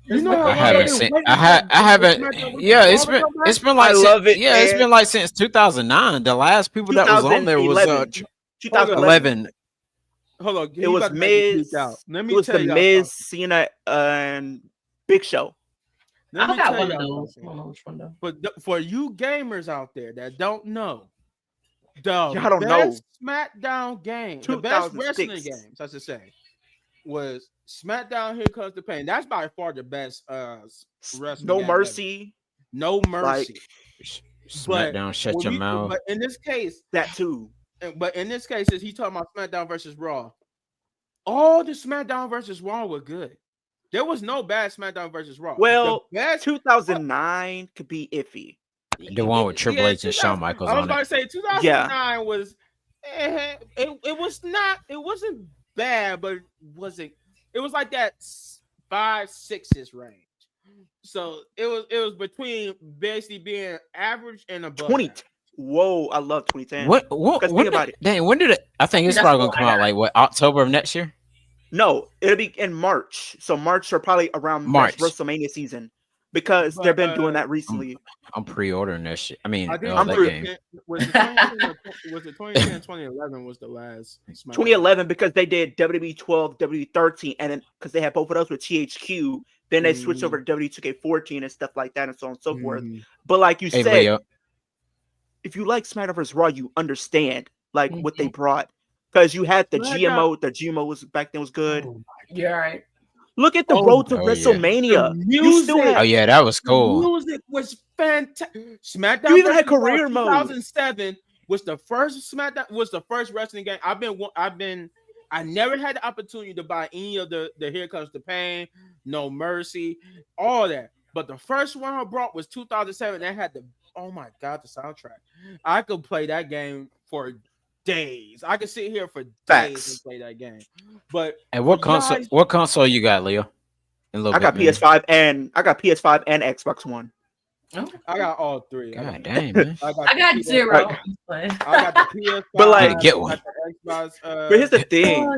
You know, I haven't seen. I haven't. Yeah, it's been like. It's been like since 2009. The last people that was on there was 2011. Hold on, it was Miz. Let me tell you, Miz, Cena, and Big Show. I got one of those. But for you gamers out there that don't know, the best SmackDown game, the best wrestling games, I should say, was SmackDown Here Comes the Pain. That's by far the best wrestling No Mercy. Ever. No Mercy. SmackDown, shut your mouth. But in this case, that too. But in this case, he's talking about SmackDown versus Raw. All the SmackDown versus Raw were good. There was no bad SmackDown versus Raw. Well, 2009 could be iffy. The one with Triple H and Shawn Michaels on it. I was about to say 2009 was. It was not. It wasn't bad, but it was like that 5-6 range. So it was between basically being average and above. 20. Whoa, I love 2010. What think about it. Dang, when did it? I think it's probably gonna come out like October of next year. No, it'll be in March. So March or probably around March WrestleMania season. because they've been doing that recently. I'm pre-ordering that shit. I mean, I think that game. Was it 2010 2011 was the last SmackDown? 2011 because they did WWE 12, WWE 13, and then because they had both of those with THQ, then they switched over to WWE 2K14 and stuff like that, and so on and so forth. But like you said, Leo, if you like SmackDown vs. Raw, you understand like what they brought because you had the GMO. The GMO was back then was good. You're right. Look at the road to WrestleMania. You still had, that was cool. The music was fantastic. SmackDown. You even had career mode. 2007 was the first SmackDown. Was the first wrestling game. I never had the opportunity to buy any of the Here Comes the Pain, No Mercy, all that. But the first one I brought was 2007. That had the the soundtrack. I could play that game for days. I could sit here for days and play that game. But and what console you got, Leo? I got PS5 and Xbox One. I got all three. God damn, man. I got zero. I got the PS5. But like, get one. But here's the thing.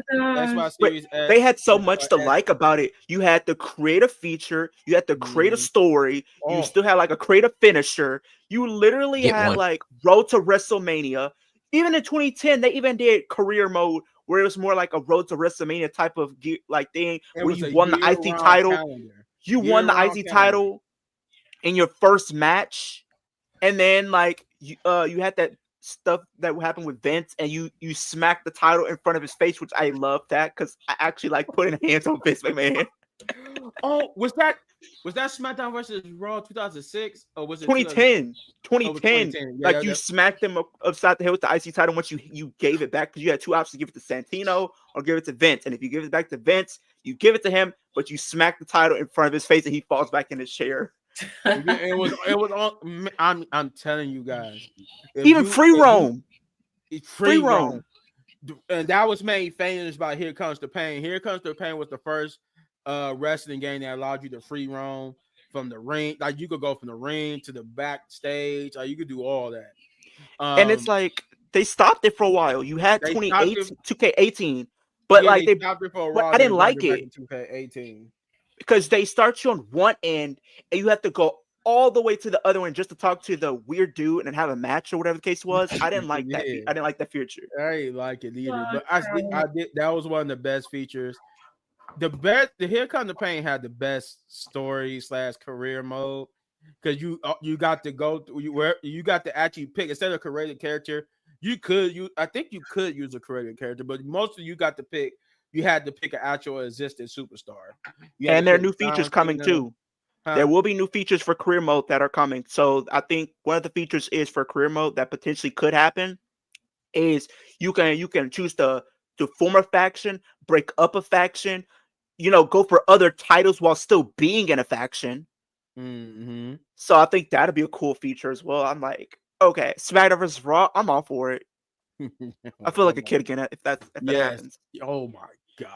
They had so much to like about it. You had the creative feature. You had the creative story. You still had like a creative finisher. You literally had like Road to WrestleMania. Even in 2010, they even did career mode where it was more like a Road to WrestleMania type of like thing where you won the IC title. You won the IC title in your first match, and then like you had that stuff that would happen with Vince, and you smacked the title in front of his face, which I love that because I actually like putting hands on Vince McMahon. Oh, was that SmackDown versus Raw 2006 or was it 2010? 2010. Yeah, like you smacked him upside the head with the IC title once you gave it back because you had two options: give it to Santino or give it to Vince. And if you give it back to Vince, you give it to him, but you smack the title in front of his face and he falls back in his chair. It was all. I'm telling you guys, even free roam, and that was made famous by Here Comes the Pain. Here Comes the Pain was the first wrestling game that allowed you to free roam from the ring. Like you could go from the ring to the backstage. Like you could do all that. And it's like they stopped it for a while. You had 2K18, but like they stopped it for a while. I didn't like it. 2K18. Because they start you on one end and you have to go all the way to the other end just to talk to the weird dude and then have a match or whatever the case was. I didn't like that. I didn't like that feature. I didn't like it either. But I did. That was one of the best features. The Here Comes the Pain had the best story / career mode because you got to go through you got to actually pick instead of a created character. I think you could use a created character, but most of you got to pick. You had to pick an actual existing superstar. And there are new features coming too. There will be new features for career mode that are coming. So I think one of the features is for career mode that potentially could happen is you can choose to form a faction, break up a faction, go for other titles while still being in a faction. Mm-hmm. So I think that'd be a cool feature as well. I'm like, okay, SmackDown vs. Raw, I'm all for it. I feel like a kid again if that happens. Oh my God.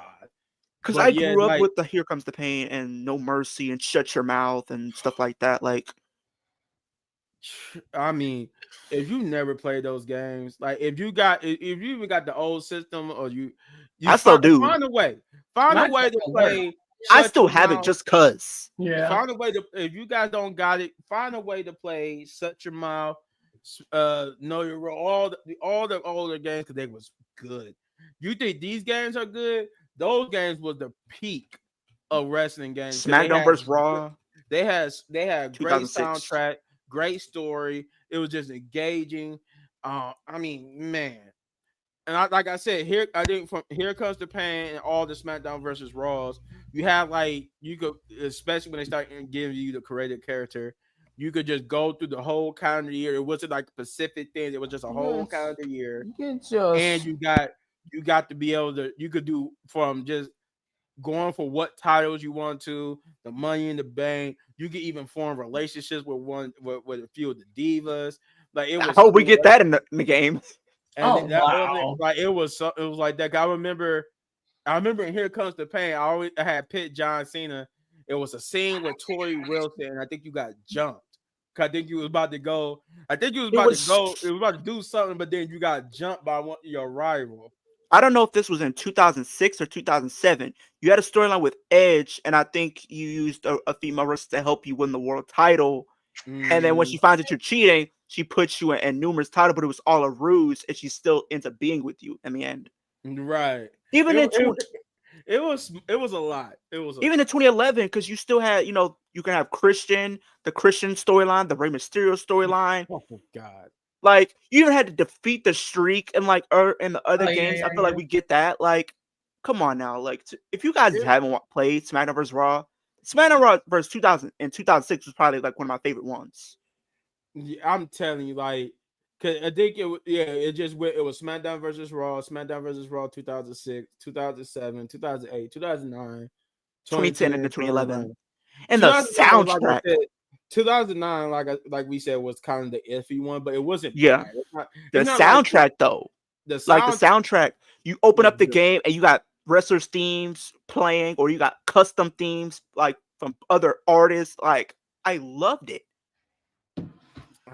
Because I grew up with the Here Comes the Pain and No Mercy and Shut Your Mouth and stuff like that. Like, I mean, if you never played those games, like if you even got the old system or you I still do. Find a way to play. I still have it just cause. Yeah. Find a way to, if you guys don't got it, find a way to play Shut Your Mouth, Know Your Role, all the older games because they was good. You think these games are good? Those games was the peak of wrestling games. SmackDown vs. Raw. They had great soundtrack, great story. It was just engaging. I mean, man. And like I said, here Comes the Pain and all the SmackDown versus Raws. You have you could, especially when they start giving you the created character, you could just go through the whole calendar year. It wasn't like specific things. It was just a whole calendar year. And you got to be able to. You could do from just going for what titles you want to, the Money in the Bank. You could even form relationships with a few of the divas. Like it was. I hope we get that in the game. And it was like that. I remember in Here Comes the Pain. I had Pitt John Cena. It was a scene with Tori Wilson, and I think you got jumped. I think you was about to go. It was about to do something, but then you got jumped by your rival. I don't know if this was in 2006 or 2007. You had a storyline with Edge, and I think you used a female wrestler to help you win the world title. And then when she finds that you're cheating, she puts you in numerous title, but it was all a ruse, and she still ends up being with you in the end. Right. Even it was a lot. Even in 2011, because you still had, you can have the Christian storyline, the Rey Mysterio storyline. Oh God. Like, you even had to defeat the streak in in the other games. I feel like we get that. Like, come on now. Like, if you guys haven't played SmackDown vs. Raw vs. 2000 and 2006 was probably like one of my favorite ones. Yeah, I'm telling you, like, cause I think it was SmackDown vs. Raw, 2006, 2007, 2008, 2009, 2010 and 2011. And 2010 the soundtrack. Like I said, 2009, like we said, was kind of the iffy one, but it wasn't bad. The soundtrack, though. The soundtrack. You open up the game and you got wrestlers' themes playing, or you got custom themes like from other artists. Like, I loved it.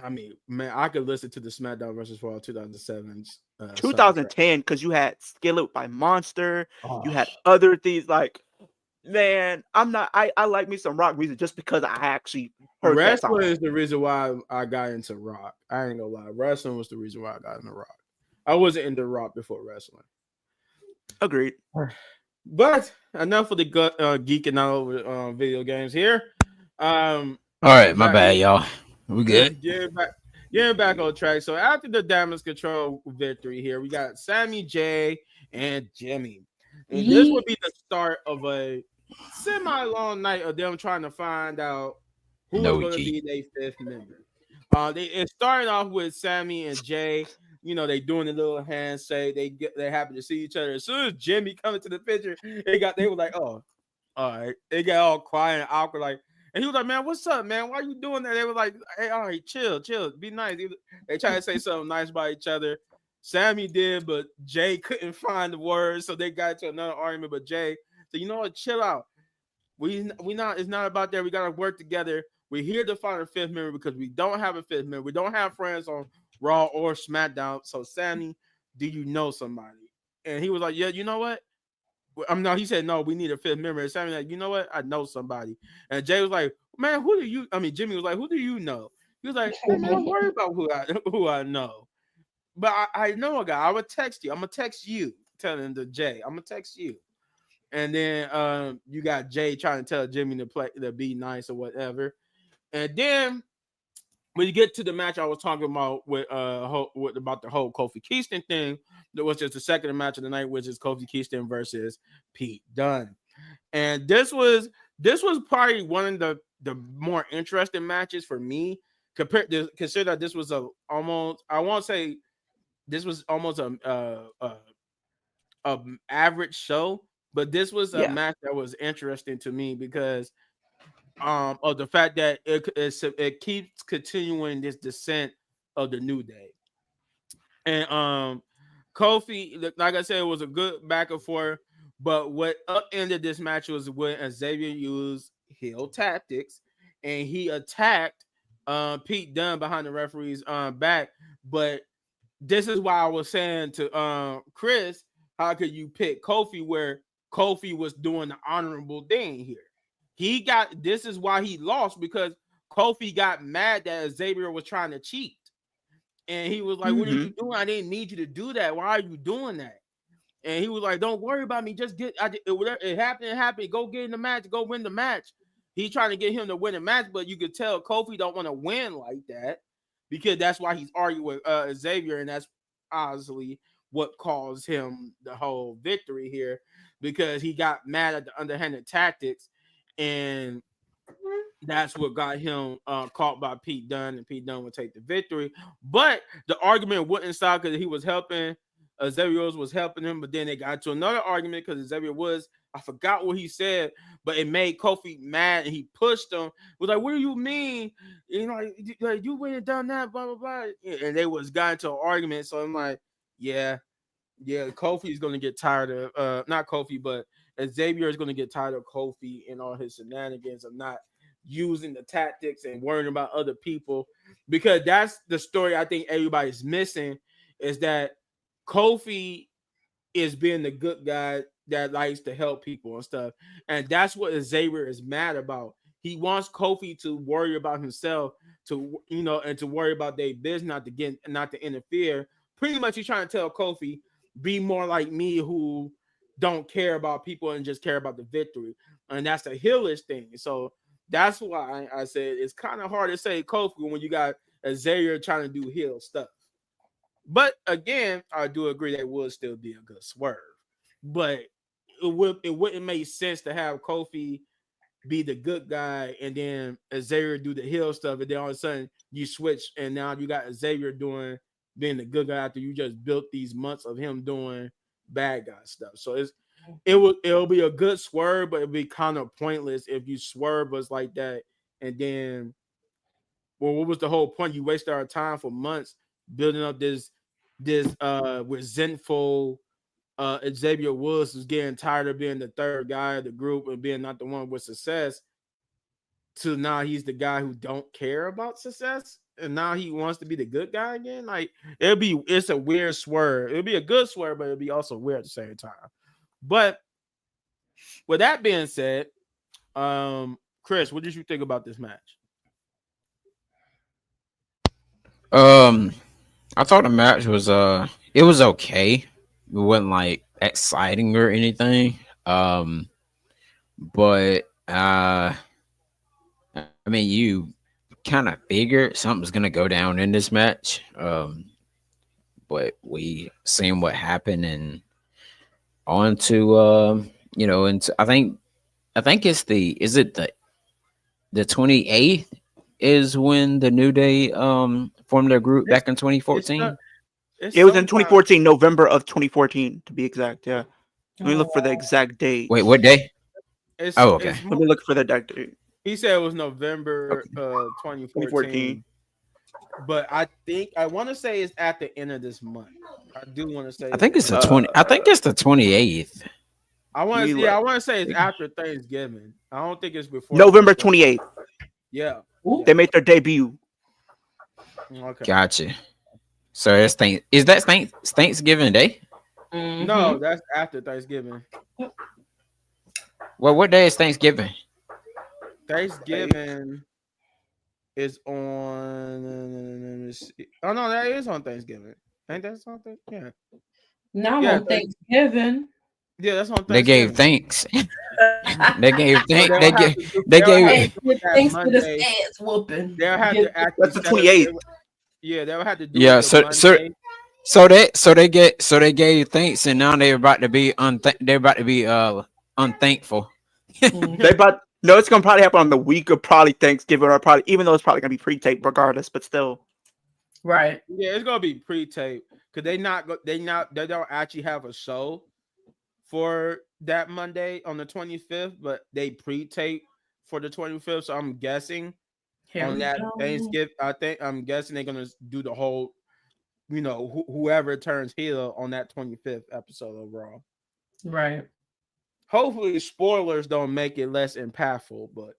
I mean, man, I could listen to the SmackDown vs. Raw 2007. 2010, because you had Skillet by Monster. You had other things like, man, I like me some rock music just because I actually heard that song. Wrestling is the reason why I got into rock. I ain't gonna lie. Wrestling was the reason why I got into rock. I wasn't into rock before wrestling. Agreed. But enough of the geeking out over video games here. All right, my bad, y'all. We good? Getting back on track. So after the Damage Control victory here, we got Sammy J and Jimmy. And this would be the start of a semi-long night of them trying to find out who was going to be their fifth member. It started off with Sammy and Jay. They doing a little handshake. They're happy to see each other. As soon as Jimmy coming to the picture, they were like, oh, all right. They got all quiet and awkward, like. And he was like, man, what's up, man? Why you doing that? They were like, hey, all right, chill, be nice. They tried to say something nice about each other. Sammy did, but Jay couldn't find the words, so they got into another argument. But Jay said, you know what, chill out. It's not about that. We got to work together. We're here to find a fifth member because we don't have a fifth member. We don't have friends on Raw or SmackDown. So, Sammy, do you know somebody? And he was like, yeah, you know what? No, he said, no, we need a fifth member. And Sammy like, you know what? I know somebody. And Jay was like, man, Jimmy was like, who do you know? He was like, man, don't worry about who I know. But I know a guy. I would text you. I'm going to text you, telling the Jay. I'm going to text you. And then you got Jay trying to tell Jimmy to be nice or whatever. And then when you get to the match I was talking about about the whole Kofi Kingston thing, that was just the second match of the night, which is Kofi Kingston versus Pete Dunne. And this was probably one of the more interesting matches for me. Consider that this was almost a average show, but this was a match that was interesting to me because of the fact that it keeps continuing this descent of the New Day. And Kofi, like I said, it was a good back and forth, but what upended this match was when Xavier used heel tactics and he attacked Pete Dunne behind the referee's back. But this is why I was saying to Khris, how could you pick Kofi where Kofi was doing the honorable thing here? This is why he lost, because Kofi got mad that Xavier was trying to cheat. And he was like, what are you doing? I didn't need you to do that. Why are you doing that? And he was like, don't worry about me. Just it happened. Go get in the match. Go win the match. He's trying to get him to win the match, but you could tell Kofi don't want to win like that, because that's why he's arguing with Xavier, and that's obviously what caused him the whole victory here, because he got mad at the underhanded tactics, and that's what got him caught by Pete Dunne, and Pete Dunne would take the victory. But the argument wouldn't stop because he was helping. Xavier was helping him, but then they got into another argument because Xavier I forgot what he said, but it made Kofi mad, and he pushed him. Was like, what do you mean? Like you went and done that, blah, blah, blah. And they got into an argument. So I'm like, yeah, Kofi's going to get tired of, not Kofi, but Xavier is going to get tired of Kofi and all his shenanigans of not using the tactics and worrying about other people, because that's the story I think everybody's missing, is that Kofi is being the good guy that likes to help people and stuff. And that's what Xavier is mad about. He wants Kofi to worry about himself, and to worry about their business, not to interfere. Pretty much, he's trying to tell Kofi, be more like me, who don't care about people and just care about the victory. And that's a heelish thing. So that's why I said it's kind of hard to say Kofi when you got Xavier trying to do heel stuff. But again, I do agree that it would still be a good swerve. But it wouldn't make sense to have Kofi be the good guy and then Xavier do the heel stuff, and then all of a sudden you switch and now you got Xavier being the good guy after you just built these months of him doing bad guy stuff. So it'll be a good swerve, but it'll be kind of pointless if you swerve us like that and then, well, what was the whole point? You wasted our time for months building up this resentful Xavier Woods was getting tired of being the third guy of the group and being not the one with success, to now he's the guy who don't care about success and now he wants to be the good guy again. Like it's a weird swerve. It'll be a good swerve, but it'll be also weird at the same time. But with that being said, Khris, what did you think about this match? I thought the match was it was okay. It wasn't like exciting or anything. But I mean, you kind of figured something's gonna go down in this match. But we seen what happened and on to and I think it's is it the 28th is when the New Day formed their group back in 2014. It was in 2014, November of 2014 to be exact. Yeah. Let me look for the exact date. Wait, what day? Okay. Let me look for the exact date. He said it was November 2014. But I want to say it's at the end of this month. I do want to say I think it's the 20. I think it's the 28th. I want to say it's after Thanksgiving. I don't think it's before November 28th. Yeah. They made their debut. Okay. Gotcha. So it's is that Thanksgiving Day? Mm-hmm. No, that's after Thanksgiving. Well, what day is Thanksgiving? Thanksgiving is on. Oh no, that is on Thanksgiving. Ain't that something? Yeah. No, on Thanksgiving. Yeah, that's on Thanksgiving. They gave thanks. They gave thanks. Thanks for this ass whooping. They'll have to act. That's the 28th. Yeah, they'll have to do. Yeah, so they gave thanks, and now they're about to be unthankful. No, it's gonna probably happen on the week of probably Thanksgiving, or probably, even though it's probably gonna be pre-taped regardless, but still. Right. Yeah, it's gonna be pre-taped because they don't actually have a show for that Monday on the 25th, but they pre-tape for the 25th. So I'm guessing on that Thanksgiving, I'm guessing they're gonna do the whole, whoever turns heel on that 25th episode overall. Right. Hopefully, spoilers don't make it less impactful, but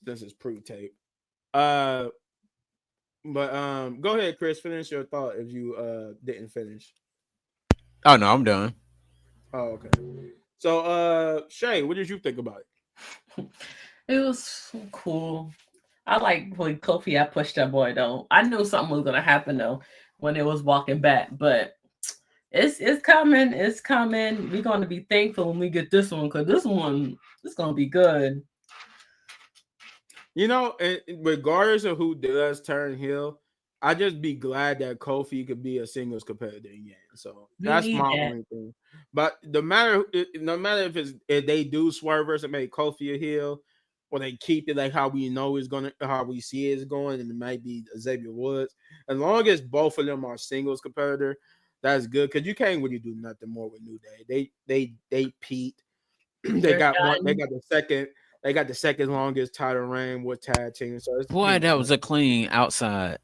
this is pre-tape. But go ahead, Khris. Finish your thought if you didn't finish. Oh no, I'm done. Oh, okay. So, Shay, what did you think about it? It was cool. I like when Kofi had pushed that boy though. I knew something was gonna happen though when it was walking back, but it's coming. It's coming. We're gonna be thankful when we get this one because this one is gonna be good. Regardless of who does turn heel, I just be glad that Kofi could be a singles competitor again. So that's my only thing. But no matter if they do swervers and make Kofi a heel, or they keep it like how we see it's going, and it might be Xavier Woods. As long as both of them are singles competitor, that's good because you can't really do nothing more with New Day. They peaked. They got the second longest title reign with tag team. So boy, that was a clean outside.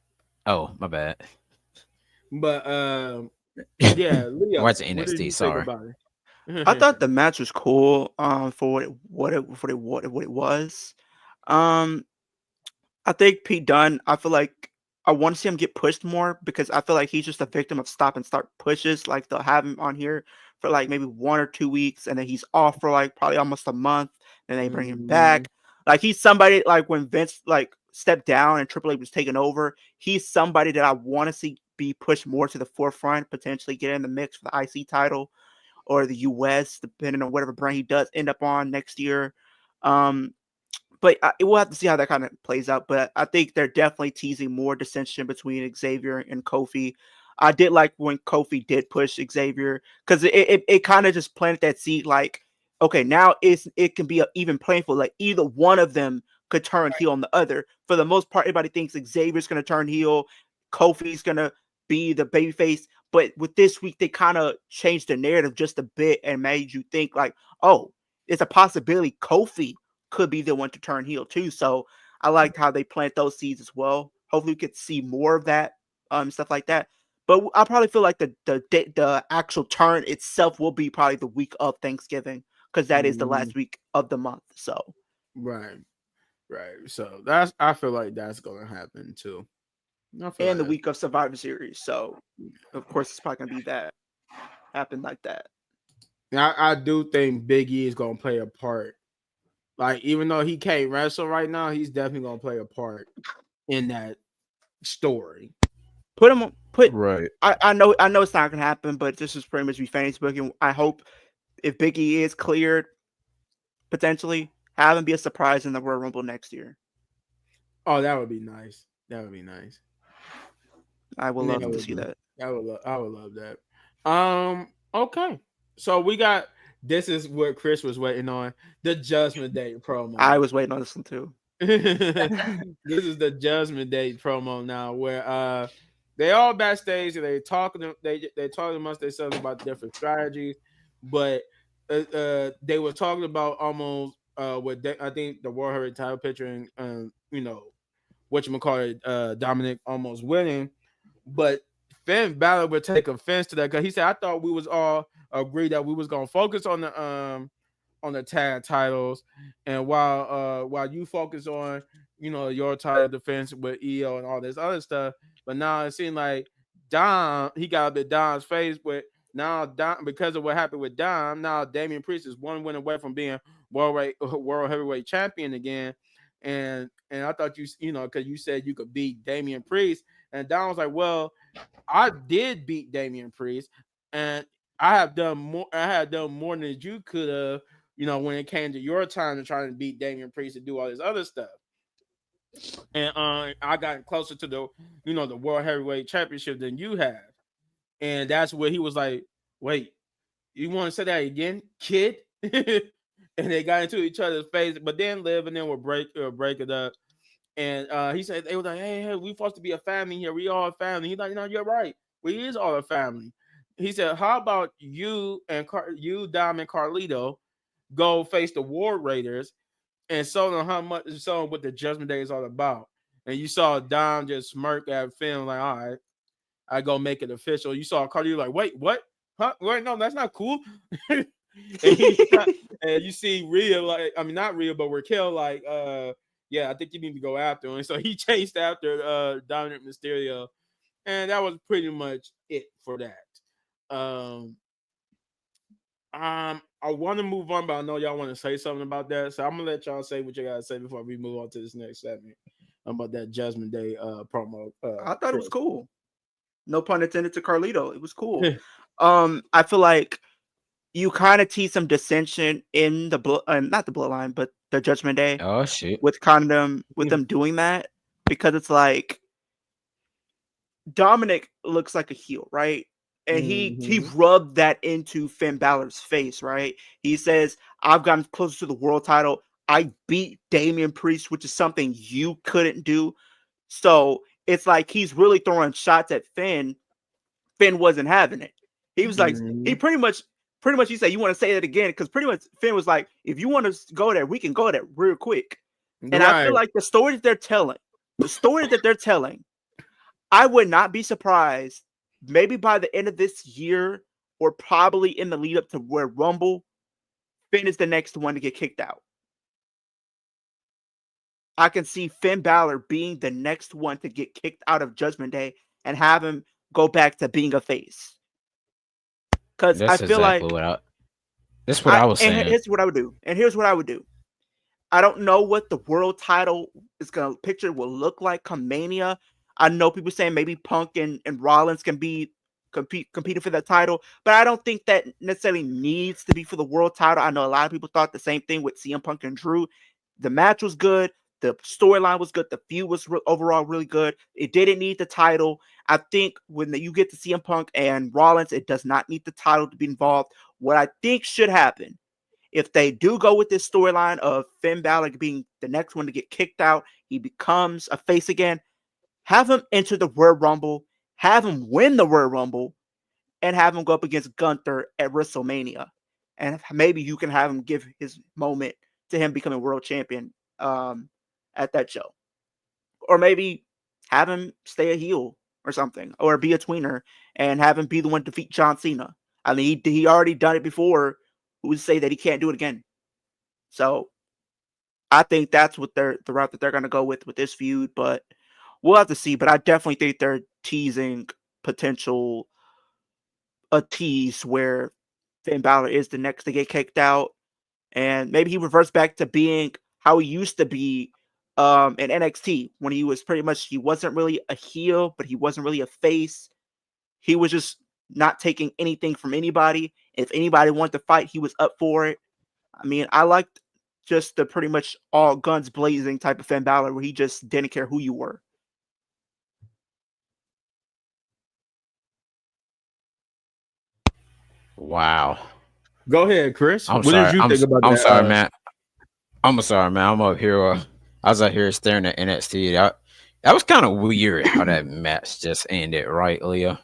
Oh, my bad. But yeah, Leo, watch NXT. Sorry. I thought the match was cool. For what it was. I think Pete Dunne. I feel like I want to see him get pushed more because I feel like he's just a victim of stop and start pushes. Like they'll have him on here for like maybe 1 or 2 weeks, and then he's off for like probably almost a month. Then they bring him back. Like he's somebody like when Vince like stepped down and Triple H was taking over. He's somebody that I want to see be pushed more to the forefront, potentially get in the mix for the IC title or the US, depending on whatever brand he does end up on next year. But we'll have to see how that kind of plays out. But I think they're definitely teasing more dissension between Xavier and Kofi. I did like when Kofi did push Xavier because it kind of just planted that seed. Like, okay, now it can be an even playing field. Like either one of them could turn heel on the other. For the most part, everybody thinks Xavier's going to turn heel, Kofi's going to be the babyface. But with this week, they kind of changed the narrative just a bit and made you think like, oh, it's a possibility Kofi could be the one to turn heel too. So I liked how they plant those seeds as well. Hopefully we could see more of that, stuff like that. But I probably feel like the actual turn itself will be probably the week of Thanksgiving because that is the last week of the month. So right. So I feel like that's gonna happen too. And the week of Survivor Series. So of course it's probably gonna be that happen like that. Now I do think Big E is gonna play a part. Like even though he can't wrestle right now, he's definitely gonna play a part in that story. Put him on. Right. I know it's not gonna happen, but this is pretty much be Facebook, and I hope if Big E is cleared, potentially have him be a surprise in the Royal Rumble next year. Oh, that would be nice. That would be nice. I would love to see that. I would love that. Okay. So we got this is what Khris was waiting on. The Judgment Day promo. I was waiting on this one too. This is the Judgment Day promo now where they all backstage and they talking amongst themselves about different strategies, but they were talking about almost I think the World Heavyweight title picture and whatchamacallit, Dominic almost winning, but Finn Balor would take offense to that because he said, I thought we was all agreed that we was gonna focus on the tag titles, and while you focus on your title defense with EO and all this other stuff, but now it seemed like Dom, he got up at Dom's face, but now Dom, because of what happened with Dom, now Damian Priest is one win away from being world heavyweight champion again. And I thought because you said you could beat Damian Priest, and Dom was like, well, I did beat Damian Priest, and I had done more than you could have, when it came to your time to try to beat Damian Priest and do all this other stuff. And I got closer to the the World Heavyweight Championship than you have. And that's where he was like, wait, you want to say that again, kid? And they got into each other's face, but then Liv and then would break it up. And he said they were like, hey, we supposed to be a family here. We all a family. He's like, you're right. We is all a family. He said, how about you and Dom and Carlito go face the War Raiders and show them what the Judgment Day is all about. And you saw Dom just smirk at Finn like, all right, I go make it official. You saw Carlito like, wait, what? Huh? Wait, no, that's not cool. and you see Rhea not Rhea, but Raquel like, yeah, I think you need to go after him. And so he chased after Dominic Mysterio, and that was pretty much it for that. I want to move on, but I know y'all want to say something about that, so I'm gonna let y'all say what you gotta say before we move on to this next segment about that Judgment Day promo. I thought it was cool. No pun intended to Carlito. It was cool. I feel like you kind of tease some dissension in the not the bloodline, but the Judgment Day. Oh shit! With them doing that, because it's like Dominic looks like a heel, right? And he rubbed that into Finn Balor's face, right? He says, I've gotten closer to the world title. I beat Damian Priest, which is something you couldn't do. So it's like he's really throwing shots at Finn. Finn wasn't having it. He was like, he pretty much he said, you want to say that again? Because pretty much Finn was like, if you want to go there, we can go there real quick. And I feel like the stories they're telling, I would not be surprised, maybe by the end of this year or probably in the lead up to where Rumble, Finn is the next one to get kicked out. I can see Finn Balor being the next one to get kicked out of Judgment Day and have him go back to being a face. Because I feel like that's what I was saying. Here's what I would do. And here's what I would do. I don't know what the world title is gonna picture will look like come Mania. I know people saying maybe Punk and Rollins can be competing for that title, but I don't think that necessarily needs to be for the world title. I know a lot of people thought the same thing with CM Punk and Drew. The match was good, the storyline was good, the feud was overall really good. It didn't need the title. I think when you get to CM Punk and Rollins, it does not need the title to be involved. What I think should happen, if they do go with this storyline of Finn Balor being the next one to get kicked out, he becomes a face again, have him enter the Royal Rumble, have him win the Royal Rumble, and have him go up against Gunther at WrestleMania. And maybe you can have him give his moment to him becoming world champion at that show. Or maybe have him stay a heel or something, or be a tweener and have him be the one to defeat John Cena. I mean, he already done it before. Who would say that he can't do it again? So I think that's what the route that they're going to go with this feud, but we'll have to see. But I definitely think they're teasing a tease where Finn Balor is the next to get kicked out, and maybe he reverts back to being how he used to be in NXT, when he was he wasn't really a heel, but he wasn't really a face. He was just not taking anything from anybody. If anybody wanted to fight, he was up for it. I mean, I liked just the pretty much all guns blazing type of Finn Balor, where he just didn't care who you were. Wow. Go ahead, Chris. What did you think about that? I'm sorry, man. I'm sorry, man. I'm up here. I was out here staring at NXT. That was kind of weird how that match just ended, right, Leah?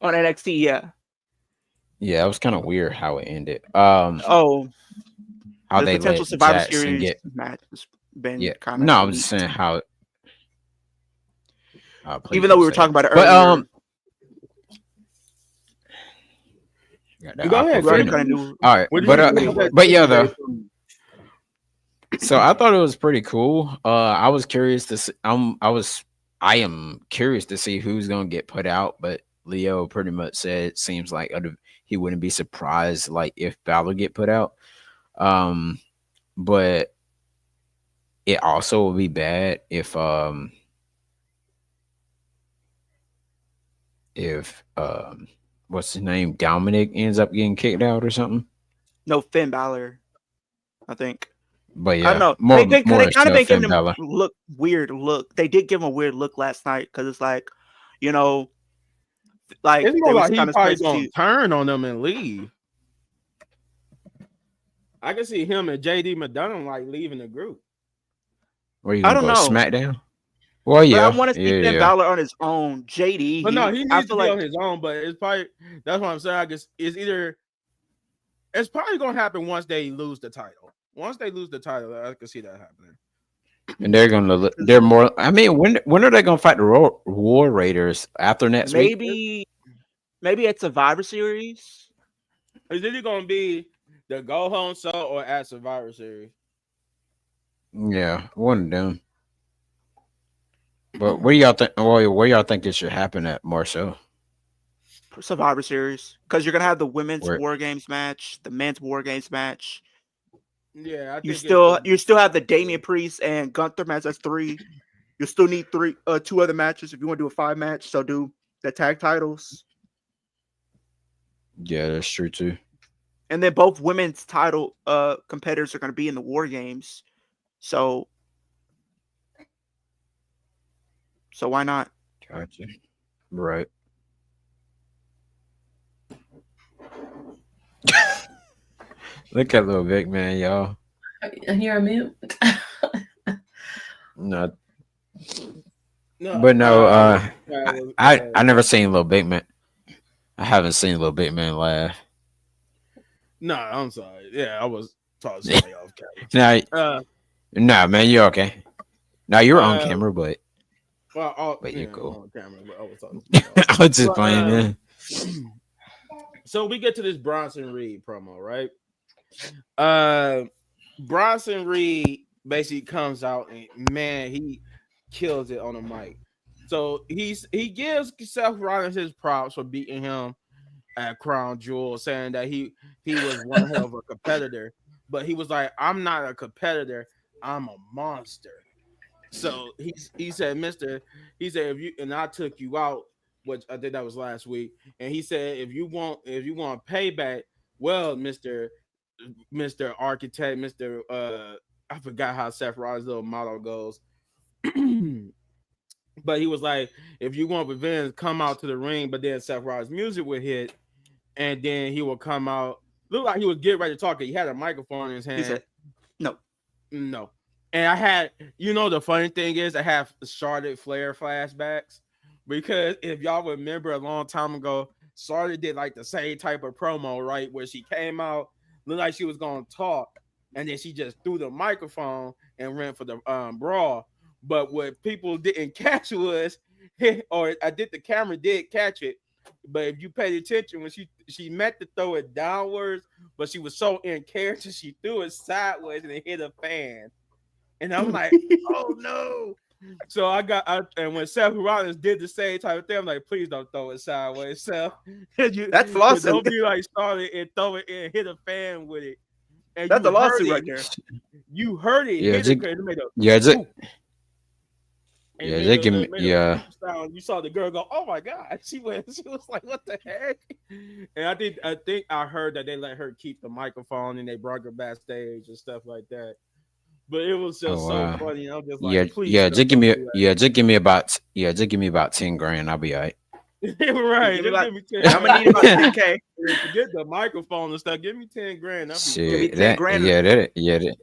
On NXT, yeah. Yeah, it was kind of weird how it ended. How the they potential Survivor Series match has been kind of. No, I'm just saying how. Even though we were talking about it earlier. Go ahead. All right, but yeah, though. So I thought it was pretty cool. I was curious to see. I am curious to see who's gonna get put out, but Leo pretty much said it seems like he wouldn't be surprised like if Balor get put out. But it also would be bad if what's his name, Dominic ends up getting kicked out or something. No, Finn Balor, I think. But yeah, I don't know. They kind of gave him a weird look. They did give him a weird look last night because it's like, like it's more like he's probably gonna turn on them and leave. I can see him and JD McDonough like leaving the group. Where you gonna go, SmackDown? Well, yeah, but I want to see Finn Balor on his own. JD, but no, he needs to be on his own. But it's probably that's what I'm saying. I guess it's probably gonna happen once they lose the title. Once they lose the title, I can see that happening. And they're more. I mean, when are they gonna fight the War Raiders after next week? Maybe at Survivor Series. Is it gonna be the go home show or at Survivor Series? Yeah, one of them. But where y'all think? Where y'all think this should happen at more so? Survivor Series, because you're gonna have the women's War Games match, the men's War Games match. Yeah, I think you still have the Damian Priest and Gunther match. That's 3. You still need 2 other matches if you want to do a 5 match. So do the tag titles. Yeah, that's true too. And then both women's title competitors are going to be in the War Games. So why not? Gotcha. Right. Look at little big man, y'all. You're a mute. No. But no, I never seen little big man. I haven't seen little big man laugh. No, I'm sorry. Yeah, I was talking to somebody off camera. Nah, man, you're okay. Now you're on camera, but you're cool. On camera, but I was talking. I was just playing, man. So we get to this Bronson Reed promo, right? Bronson Reed basically comes out and man, he kills it on the mic. So he gives Seth Rollins his props for beating him at Crown Jewel, saying that he was one hell of a competitor, but he was like, I'm not a competitor, I'm a monster. So he said, Mister, he said, if you and I took you out, which I think that was last week, and he said, if you want payback, well, Mister Architect, Mister I forgot how Seth Rollins' little motto goes. But he was like, if you want revenge, come out to the ring. But then Seth Rollins' music would hit, and then he would come out. Looked like he was getting ready to talk. He had a microphone in his hand. He said, no. And I had, the funny thing is, I have Charlotte Flair flashbacks because if y'all remember a long time ago, Charlotte did like the same type of promo, right? Where she came out, looked like she was going to talk, and then she just threw the microphone and ran for the brawl. But what people didn't catch was, or I did, the camera did catch it, but if you paid attention, when she meant to throw it downwards, but she was so in character, she threw it sideways and it hit a fan. And I'm like, oh no. So and when Seth Rollins did the same type of thing, I'm like, please don't throw it sideways, Seth. That's flossing. Don't be like started and throw it and hit a fan with it. And that's a lawsuit right there. You heard it. Yeah, just give me. You saw the girl go, oh my god. She was like, what the heck? And I think I heard that they let her keep the microphone and they brought her backstage and stuff like that. But it was just so funny. I'm just like, please. Just give me about 10 grand. I'll be all right. Right. I'm gonna need about 10K. Forget the microphone and stuff. Give me 10 grand. Shit, 10 grand. That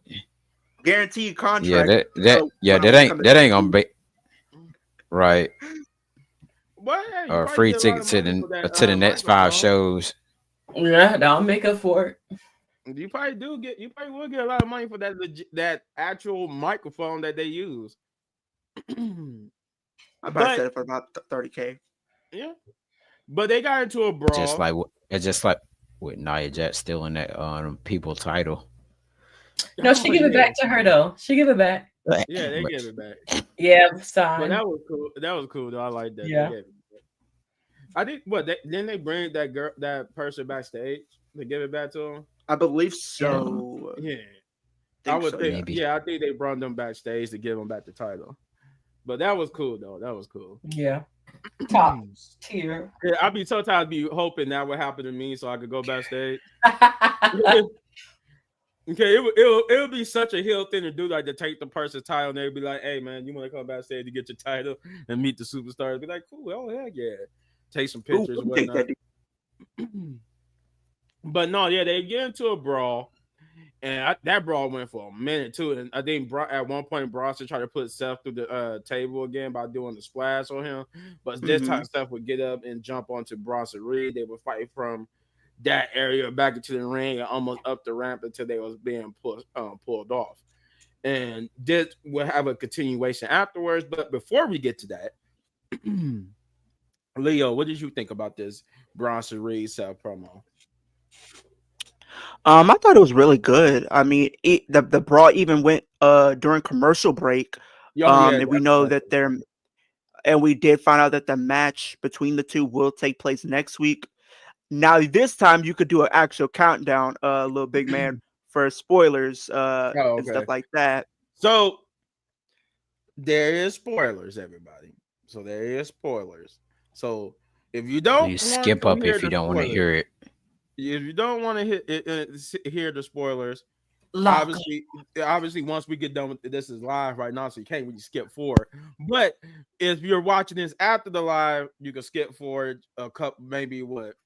guaranteed contract. That ain't gonna be right. Well, free ticket to the next 5 shows. Yeah, I'll make up for it. You probably will get a lot of money for that actual microphone that they use. I probably said it for about 30K. Yeah, but they got into a brawl. Just like with Nia Jax stealing that people title. No, she give it back to her though. She give it back. Yeah, they give it back. Yeah, son. But that was cool. That was cool though. I like that. Yeah. I think didn't they bring that person backstage to give it back to him? I believe so. Yeah. I would think. Maybe. Yeah, I think they brought them backstage to give them back the title. But that was cool though. That was cool. Yeah. Top tier. Yeah, I'd be sometimes hoping that would happen to me so I could go backstage. Okay, it would be such a heel thing to do, like to take the person's title and they'd be like, hey man, you want to come backstage to get your title and meet the superstars? Be like, cool, oh heck yeah. Take some pictures and whatnot. But no, yeah, they get into a brawl. And that brawl went for a minute too. And I think at one point Bronson tried to put Seth through the table again by doing the splash on him. But this time Seth would get up and jump onto Bronson Reed. They would fight from that area back into the ring and almost up the ramp until they was being pulled off. And this will have a continuation afterwards. But before we get to that, Leo, what did you think about this Bronson Reed Seth promo? I thought it was really good. I mean, the brawl even went during commercial break. And we know that and we did find out that the match between the two will take place next week. Now, this time you could do an actual countdown, little big man, for spoilers and stuff like that. So there is spoilers, everybody. So there is spoilers. So if you don't, you skip up if you don't want to hear it. If you don't want to hear the spoilers, obviously, once we get done with this is live right now, so you can't really skip forward. But if you're watching this after the live, you can skip forward a couple, maybe what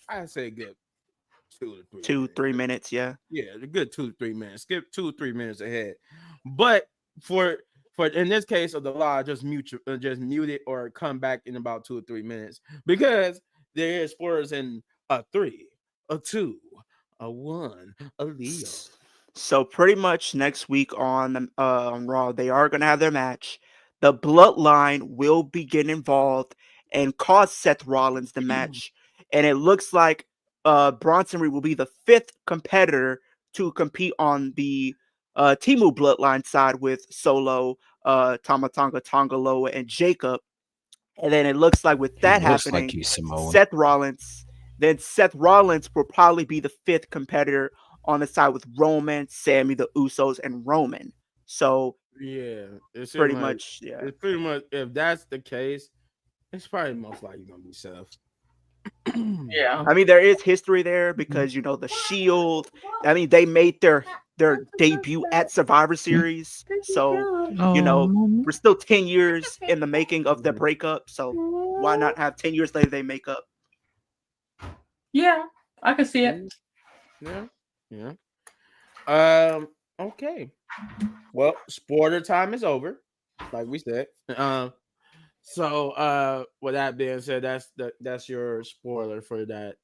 I say, good 2 3 minutes, yeah, a good 2 to 3 minutes. Skip 2 or 3 minutes ahead. But for in this case of the live, just mute it or come back in about 2 or 3 minutes because there is spoilers in a 3, a 2, a 1, a Leo. So pretty much next week on Raw, they are going to have their match. The Bloodline will be getting involved and cost Seth Rollins the match. And it looks like Bronson Reed will be the 5th competitor to compete on the Timu bloodline side with Solo, Tama Tonga, Tongaloa, and Jacob. And then it looks like with that happening, Seth Rollins will probably be the 5th competitor on the side with Roman, Sammy, the Usos, and Roman. So yeah, it's pretty much, yeah. It's pretty much, if that's the case, it's probably most likely gonna be Seth. Yeah, I mean, there is history there because the Shield. I mean, they made their debut at Survivor Series, so we're still 10 years in the making of their breakup. So why not have 10 years later they make up? Yeah, I can see it. Yeah. Okay. Well, spoiler time is over, like we said. So with that being said, that's your spoiler for that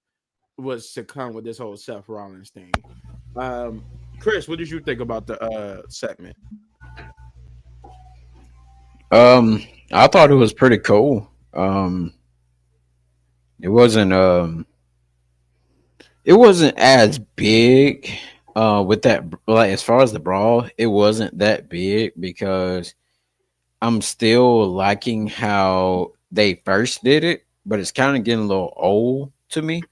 was to come with this whole Seth Rollins thing. Khris, what did you think about the segment? I thought it was pretty cool. It wasn't as big with that, like, as far as the brawl, it wasn't that big because I'm still liking how they first did it, but it's kind of getting a little old to me.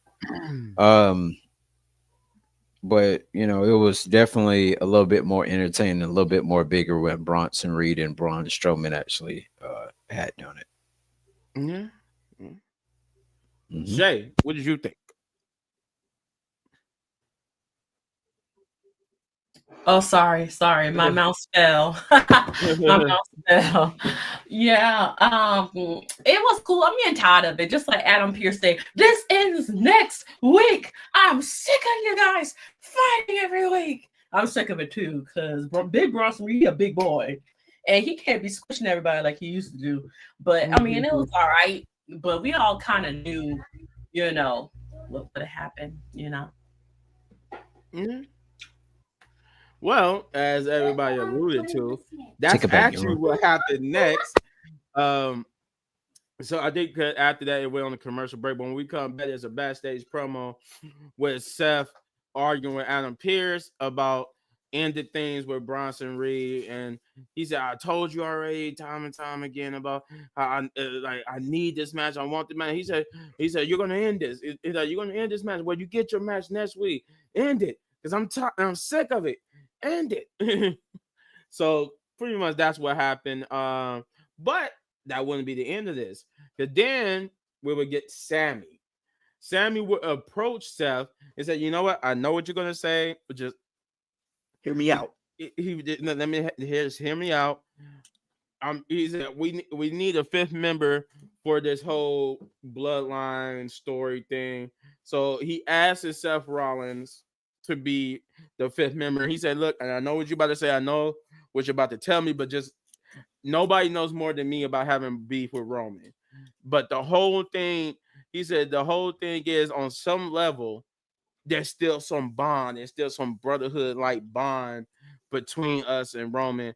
But it was definitely a little bit more entertaining, a little bit more bigger when Bronson Reed and Braun Strowman actually had done it. Yeah. Mm-hmm. Jay, what did you think? Oh, sorry. My mouse fell. My mouse fell. Yeah. It was cool. I'm getting tired of it. Just like Adam Pearce said, this ends next week. I'm sick of you guys fighting every week. I'm sick of it too, because Big Bronson Reed, a big boy, and he can't be squishing everybody like he used to do. But I mean, it was all right. But we all kind of knew, what would happen. Mm-hmm. Well, as everybody alluded to, that's actually what happened next. So I think after that, it went on a commercial break. But when we come back, there's a backstage promo with Seth arguing with Adam Pearce about ended things with Bronson Reed, and he said, "I told you already, time and time again, about how I need this match. I want the match." He said, "You're gonna end this. He's like, you're gonna end this match. Well, you get your match next week. End it, because I'm sick of it. End it." So pretty much that's what happened. But that wouldn't be the end of this. Because then we would get Sammy. Sammy would approach Seth and say, "You know what? I know what you're gonna say, but just hear me out." Let me hear me out. He said we need a 5th member for this whole bloodline story thing. So he asked Seth Rollins to be the 5th member. He said, "Look, and I know what you're about to say. I know what you're about to tell me, but just nobody knows more than me about having beef with Roman. But the whole thing," he said, "the whole thing is on some level, there's still some bond. There's still some brotherhood like bond between us and Roman,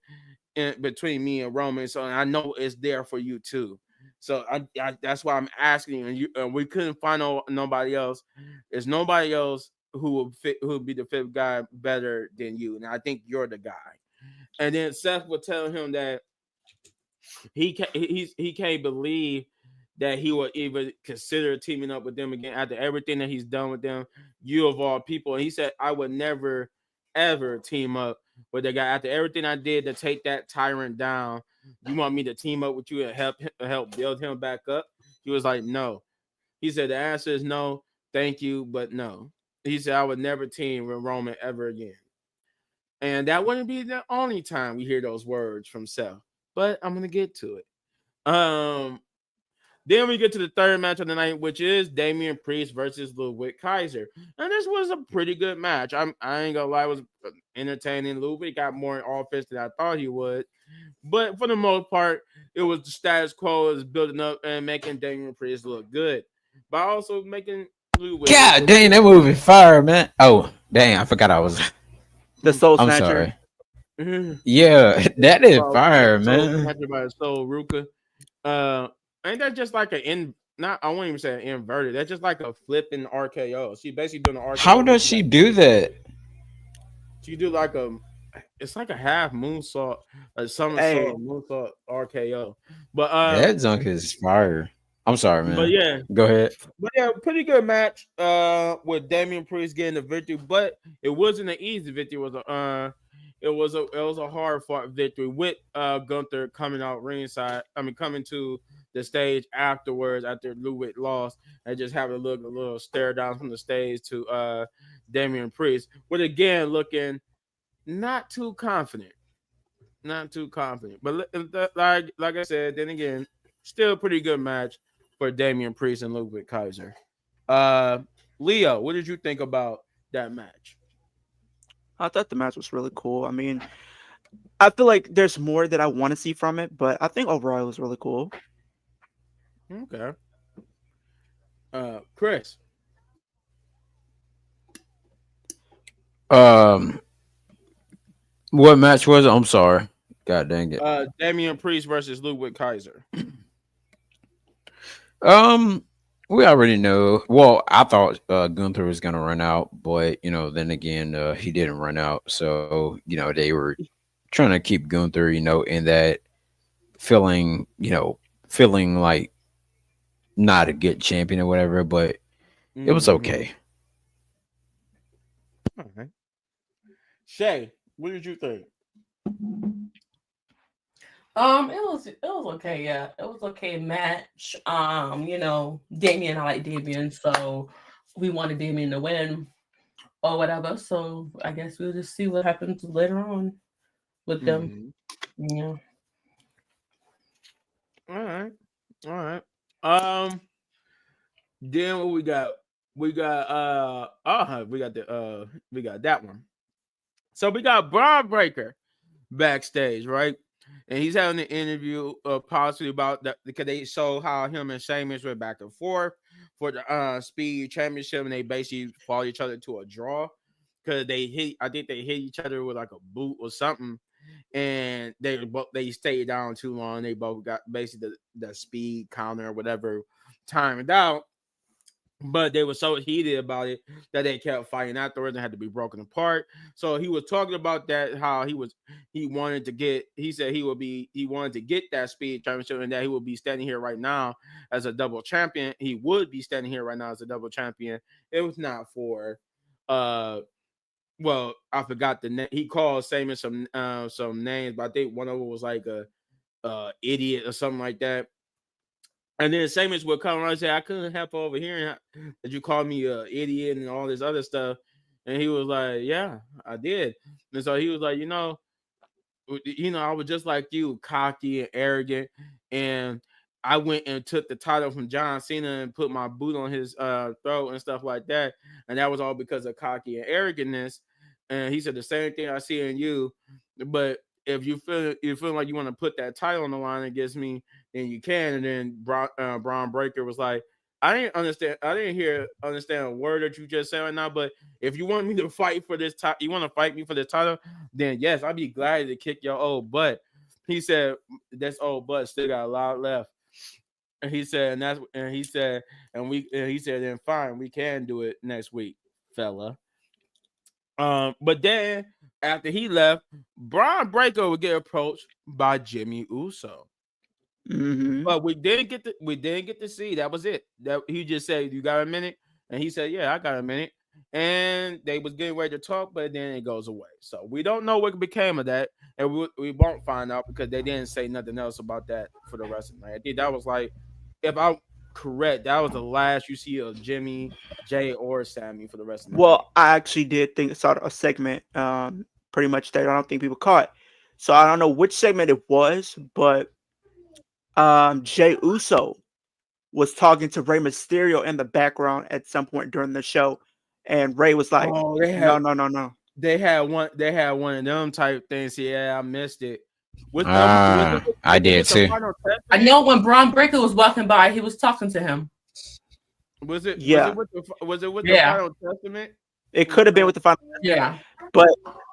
and between me and Roman. So I know it's there for you too. So I that's why I'm asking you. And we couldn't find nobody else. There's nobody else who would be the 5th guy better than you. And I think you're the guy." And then Seth would tell him that he can't believe that he would even consider teaming up with them again after everything that he's done with them. You of all people. And he said, "I would never, ever team up with the guy after everything I did to take that tyrant down. You want me to team up with you and help build him back up?" He was like, "No." He said, "The answer is no, thank you, but no." He said, "I would never team with Roman ever again." And that wouldn't be the only time we hear those words from Seth. But I'm gonna get to it. Then we get to the 3rd match of the night, which is Damian Priest versus Ludwig Kaiser. And this was a pretty good match. I ain't gonna lie, it was entertaining. Ludwig got more offense than I thought he would. But for the most part, it was the status quo is building up and making Damian Priest look good. But also making Ludwig. God dang, that movie fire, man. Oh, dang, I forgot I was the Soul I'm Snatcher. Sorry. Yeah, that is fire, man. Snatcher by Soul Ruka. Ain't that just like I won't even say an inverted. That's just like a flipping RKO. She basically doing an RKO. How does she do that? She do like it's like a half moonsault, a somersault, moonsault RKO. But that junk is fire. I'm sorry, man. But yeah, go ahead. But yeah, pretty good match. With Damian Priest getting the victory, but it wasn't an easy victory. It was a hard fought victory with Gunther coming out ringside. I mean, coming to the stage afterwards after Ludwig lost and just having a little stare down from the stage to Damian Priest, with again looking not too confident. But like I said, then again, still a pretty good match for Damian Priest and Ludwig Kaiser. Leo, what did you think about that match? I thought the match was really cool. I mean, I feel like there's more that I want to see from it, but I think overall it was really cool. Okay. Khris. What match was it? I'm sorry. God dang it. Damian Priest versus Ludwig Kaiser. We already know. Well, I thought Gunther was gonna run out, but then again, he didn't run out. So they were trying to keep Gunther, in that feeling like not a good champion or whatever. But it was okay. All right. Shay, what did you think? It was okay, yeah. It was okay match. Damian, I like Damian, so we wanted Damian to win or whatever. So I guess we'll just see what happens later on with them. Yeah. All right. Then what we got? We got that one. So we got Braun Breaker backstage, right? And he's having an interview possibly about that because they show how him and Sheamus went back and forth for the Speed Championship, and they basically fought each other to a draw because I think they hit each other with like a boot or something, and they stayed down too long. They both got basically the speed counter or whatever timed out. But they were so heated about it that they kept fighting afterwards and had to be broken apart. So he was talking about that, how he wanted to get that speed championship, and that he would be standing here right now as a double champion. He would be standing here right now as a double champion. It was not for well, I forgot the name. He called Sheamus some names, but I think one of them was like a idiot or something like that. And then Sheamus would come around and say, I couldn't help overhearing that you called me an idiot and all this other stuff. And he was like, yeah, I did. And so he was like, I was just like you, cocky and arrogant. And I went and took the title from John Cena and put my boot on his throat and stuff like that. And that was all because of cocky and arrogantness. And he said the same thing I see in you. But if you feel like you want to put that title on the line against me, then you can. And then Braun Breaker was like, I didn't understand a word that you just said right now. But if you want me to fight for this title, you want to fight me for this title, then yes, I'd be glad to kick your old butt. He said, this old butt still got a lot left. And he said, then fine, we can do it next week, fella. But then after he left, Braun Breaker would get approached by Jimmy Uso. Mm-hmm. But we didn't get to see. That was it. That he just said, "You got a minute?" And he said, "Yeah, I got a minute." And they was getting ready to talk, but then it goes away. So we don't know what became of that, and we won't find out because they didn't say nothing else about that for the rest of the night. I think that was like, if I'm correct, that was the last you see of Jimmy, Jay, or Sammy for the rest of the night. I actually did think saw a segment pretty much that I don't think people caught. So I don't know which segment it was, but Jay Uso was talking to Rey Mysterio in the background at some point during the show, and Rey was like, "No." They had one of them type things. Yeah, I missed it. I did too. I know when Braun Breaker was walking by, he was talking to him. Was it? Yeah. Was it with the Final Testament? It could have been with the Final Testament. Yeah. But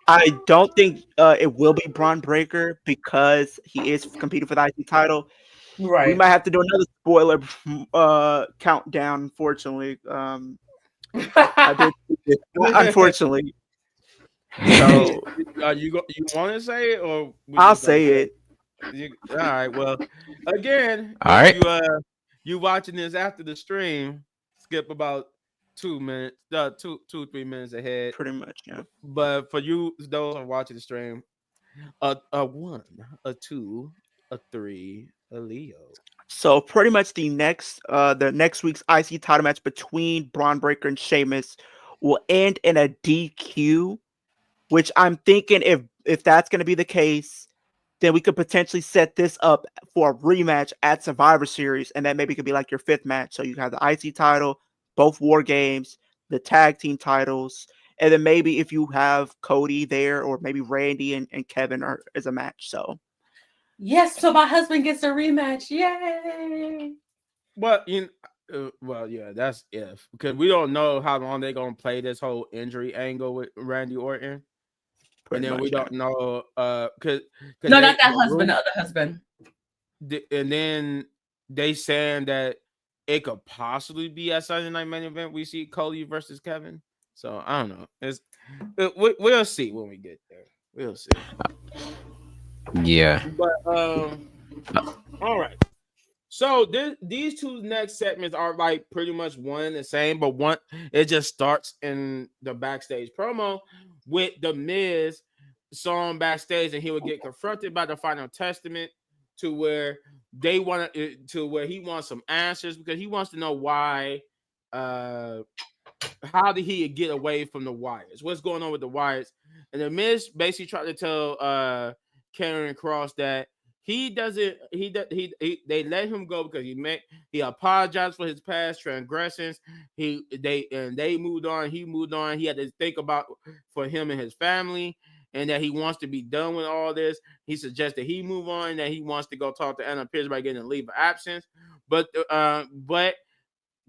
I don't think it will be Braun Breaker because he is competing for the IC title. Right. We might have to do another spoiler countdown, unfortunately. Unfortunately. So you want to say it or I'll say it. All right. Well, again, All right. you watching this after the stream, skip about 2 minutes, 3 minutes ahead. Pretty much, yeah. But for you, those who are watching the stream, a 1, a 2, a 3, a Leo. So pretty much the next week's IC title match between Braun Breaker and Sheamus will end in a DQ, which I'm thinking if that's going to be the case, then we could potentially set this up for a rematch at Survivor Series, and that maybe could be like your 5th match. So you have the IC title, both War Games, the tag team titles, and then maybe if you have Cody there, or maybe Randy and Kevin as a match. So yes, so my husband gets a rematch. Yay! Well, yeah, that's if, because we don't know how long they're gonna play this whole injury angle with Randy Orton. And then we don't know, cause no, not that husband, the other husband. And then they saying that it could possibly be a Sunday Night Main Event. We see Cody versus Kevin. So I don't know. We'll see when we get there. We'll see. Yeah. But all right. So these two next segments are like pretty much one and the same, but one it just starts in the backstage promo with the Miz saw him backstage, and he would get confronted by the Final Testament to where they want to where he wants some answers, because he wants to know why. How did he get away from the Wyatts? What's going on with the Wyatts? And the Miz basically tried to tell Karen Cross that he doesn't. They let him go because he apologized for his past transgressions. They moved on. He moved on. He had to think about for him and his family, and that he wants to be done with all this. He suggested he move on. That he wants to go talk to Anna Pierce by getting a leave of absence. But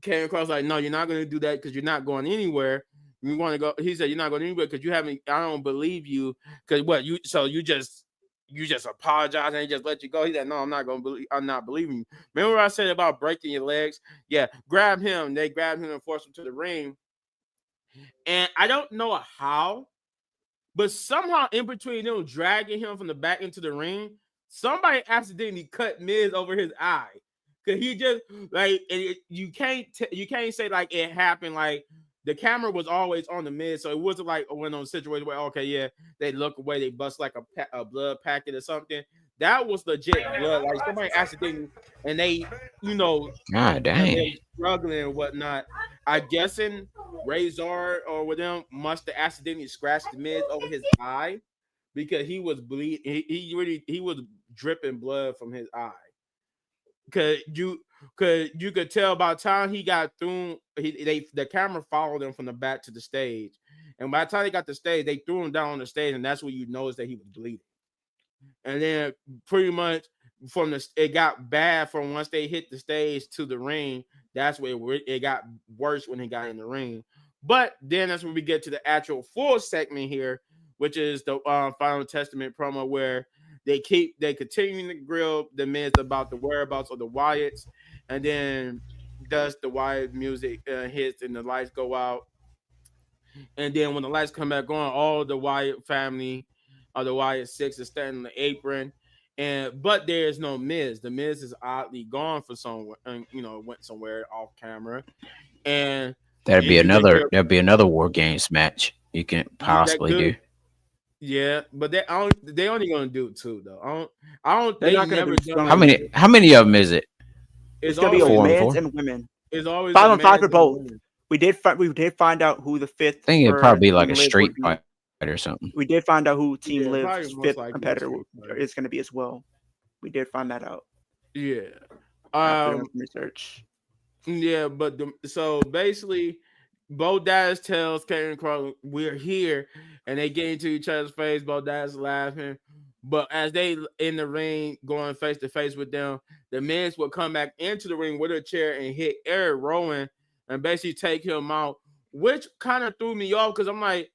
Karen Cross like, no, you're not going to do that because you're not going anywhere. You want to go? He said you're not going anywhere because you haven't. I don't believe you because what you. So you just apologize and he just let you go. He said, no, I'm not going to believe. I'm not believing you. Remember what I said about breaking your legs? Yeah, grab him. They grabbed him and forced him to the ring. And I don't know how, but somehow in between them dragging him from the back into the ring, somebody accidentally cut Miz over his eye. Cause he just like you can't say like it happened, like the camera was always on the Miz, so it wasn't like one of those situations where okay, yeah, they look away, they bust like a blood packet or something. That was legit blood, like somebody accidentally, and they, God dang, they struggling and whatnot. I guessing Razor or with them must have accidentally scratched the Miz over his eye because he was bleeding. He was dripping blood from his eye. Cause you could tell by the time he got through, the camera followed him from the back to the stage, and by the time they got to the stage, they threw him down on the stage, and that's when you notice that he was bleeding. And then pretty much it got bad from once they hit the stage to the ring. That's where it got worse when he got in the ring. But then that's when we get to the actual full segment here, which is the Final Testament promo where they continuing to grill the Miz about the whereabouts of the Wyatts, and then does the Wyatt music hits and the lights go out, and then when the lights come back on, all the Wyatt family, the Wyatt Six, is standing in the apron, but there is no Miz. The Miz is oddly gone for somewhere, went somewhere off camera, and that'd be another War Games match you can possibly do. Yeah, but they only gonna do 2 though. They're not gonna do how many of them is it? It's gonna be a men's and women. It's always 5 on 5 for both. We did find out who the 5th. I think it'd probably be like a street fight or something. We did find out who Team Liv's 5th competitor is going to be as well. We did find that out. Yeah. Research. Yeah, but so basically, Bo Dallas tells Karen Cross, "We're here," and they get into each other's face. Bo Dallas laughing, but as they in the ring going face to face with them, the Miz will come back into the ring with a chair and hit Eric Rowan and basically take him out, which kind of threw me off because I'm like,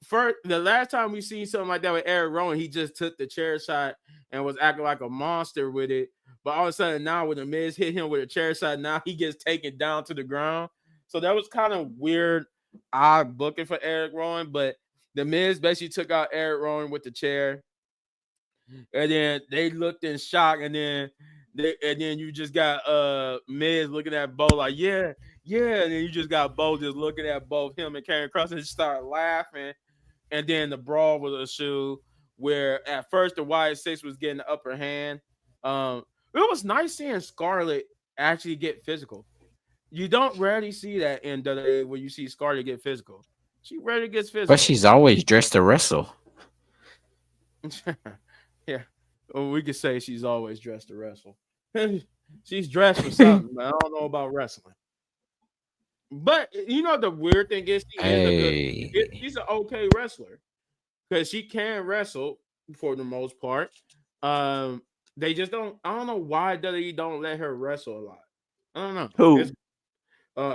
first the last time we seen something like that with Eric Rowan, he just took the chair shot and was acting like a monster with it. But all of a sudden now, when the Miz hit him with a chair shot, now he gets taken down to the ground. So that was kind of weird, odd booking for Eric Rowan. But The Miz basically took out Eric Rowan with the chair, and then they looked in shock, and then you just got Miz looking at Bo like, yeah, and then you just got Bo just looking at both him and Karrion Kross and just start laughing, and then the brawl was a shoe where at first the Wyatt Six was getting the upper hand. It was nice seeing Scarlett actually get physical. You don't rarely see that in WWE where you see Scarlett get physical. She rarely gets physical. But she's always dressed to wrestle. Yeah. Well, we could say she's always dressed to wrestle. She's dressed for something, but I don't know about wrestling. But you know the weird thing is she's an okay wrestler because she can wrestle for the most part. They just don't. I don't know why WWE don't let her wrestle a lot. I don't know. Who?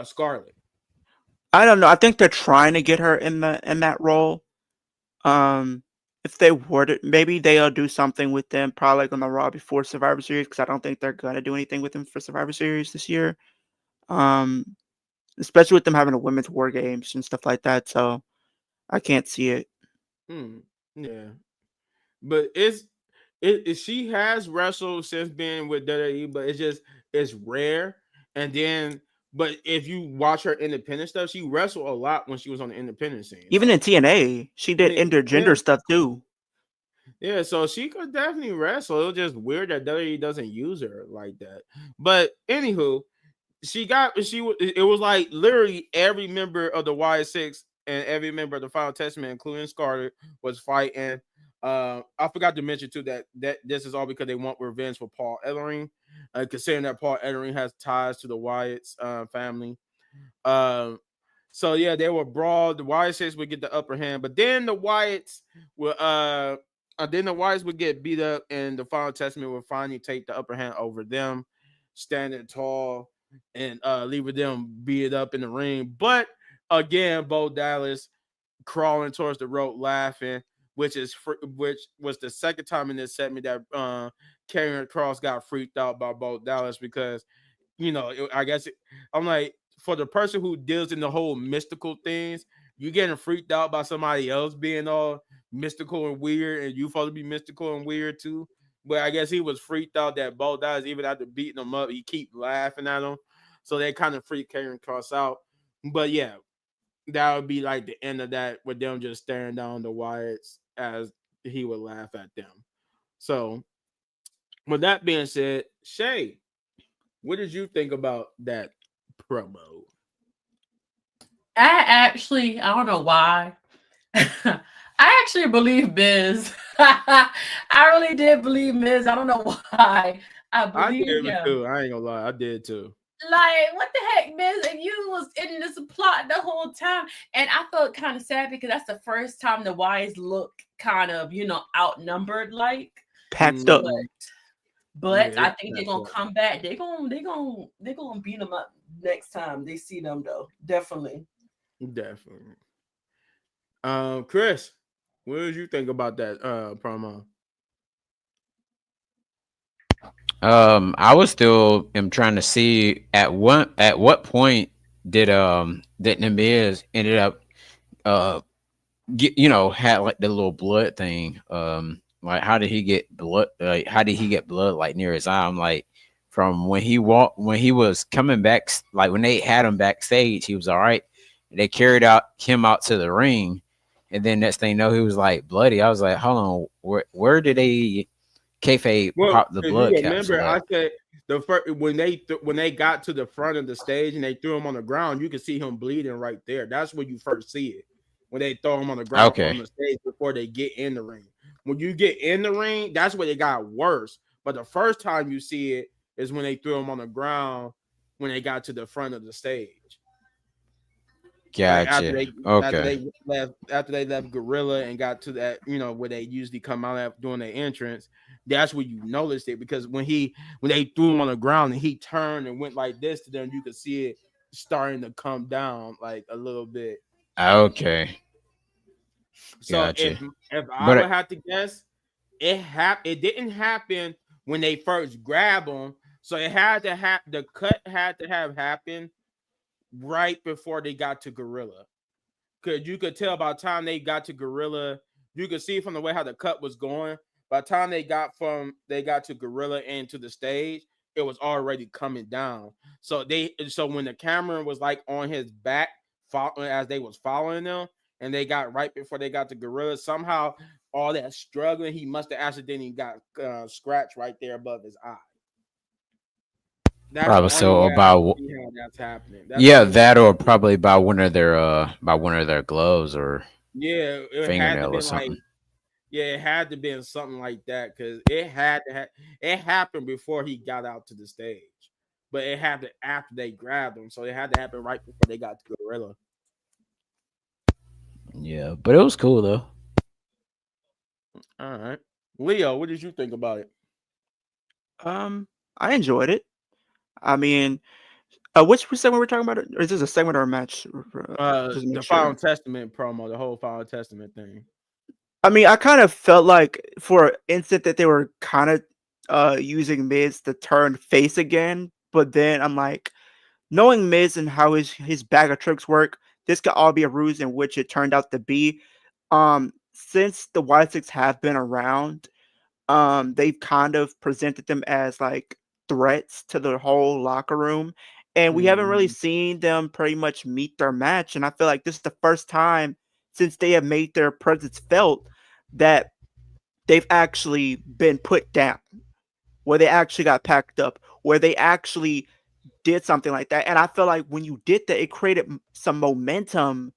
Scarlett. I don't know. I think they're trying to get her in that role. If they were to, maybe they'll do something with them, probably like on the Raw before Survivor Series, because I don't think they're gonna do anything with them for Survivor Series this year. Especially with them having a women's War Games and stuff like that. So I can't see it. Yeah, but she has wrestled since being with WWE, but it's rare. And then, but if you watch her independent stuff, she wrestled a lot when she was on the independent scene. Even in TNA, she did intergender stuff too. Yeah, so she could definitely wrestle. It was just weird that WWE doesn't use her like that. But anywho, it was like literally every member of the Y6 and every member of the Final Testament, including Scarlett, was fighting. I forgot to mention too that this is all because they want revenge for Paul Ellering, considering that Paul Ellering has ties to the Wyatt's family. So yeah, they were brawled. The Wyatts would get the upper hand, but then the Wyatts would get beat up, and the Final Testament would finally take the upper hand over them, standing tall and leaving them beat up in the ring. But again, Bo Dallas crawling towards the rope, laughing, which was the second time in this segment that Karrion Kross got freaked out by Bo Dallas because, I'm like, for the person who deals in the whole mystical things, you getting freaked out by somebody else being all mystical and weird, and you supposed to be mystical and weird too. But I guess he was freaked out that Bo Dallas, even after beating him up, he keep laughing at him. So they kind of freaked Karrion Kross out. But yeah, that would be like the end of that with them just staring down the Wyatts as he would laugh at them. So with that being said, Shay, what did you think about that promo? I don't know why. I actually believe Miz. I really did believe Miz. I don't know why. I did him too. I ain't gonna lie, I did too. Like, what the heck, Miz? And you was in this plot the whole time. And I felt kind of sad because that's the first time the Wyatts look kind of, outnumbered, like packed up. But yeah, I think they're gonna come back. They're gonna beat them up next time they see them, though. Definitely. Khris, what did you think about that promo? I was still trying to see at what point did The Miz ended up had like the little blood thing. Like how did he get blood? Like how did he get blood like near his eye? I'm like, from when he was coming back, like when they had him backstage, he was all right. They carried him out to the ring, and then next thing you know, he was like bloody. I was like, hold on, where did they kayfabe pop the blood capsule? Remember, I said the first when they got to the front of the stage and they threw him on the ground, you could see him bleeding right there. That's when you first see it, when they throw him on the ground on the stage before they get in the ring. When you get in the ring, that's where it got worse. But the first time you see it is when they threw him on the ground when they got to the front of the stage. Gotcha. After they left Gorilla and got to that, where they usually come out after doing their entrance, that's where you noticed it, because when they threw him on the ground and he turned and went like this to them, you could see it starting to come down like a little bit. Okay. So gotcha. if I would have to guess, it didn't happen when they first grabbed him. So it had to have the cut had to have happened right before they got to Gorilla, you could tell by the time they got to Gorilla, you could see from the way how the cut was going. By the time they got to Gorilla and to the stage, it was already coming down. So when the camera was like on his back, as they was following them, and they got right before they got to Gorilla, somehow all that struggling, he must have accidentally got scratched right there above his eye. That's probably so about that's happening. That or probably by one of their gloves or it fingernail or something. Like, it had to be something like that because it happened before he got out to the stage, but it happened after they grabbed him, so it had to happen right before they got to Gorilla. Yeah, but it was cool though. All right, Leo, what did you think about it? I enjoyed it. I mean, which segment we're talking about? Or is this a segment or a match? The Final Testament promo, the whole Final Testament thing. I mean, I kind of felt like for an instant that they were kind of using Miz to turn face again, but then I'm like, knowing Miz and how his bag of tricks work, this could all be a ruse, in which it turned out to be. Since the Y6 have been around, they've kind of presented them as like threats to the whole locker room, and we haven't really seen them pretty much meet their match. And I feel like this is the first time since they have made their presence felt that they've actually been put down, where they actually got packed up, where they actually did something like that. And I feel like when you did that, it created some momentum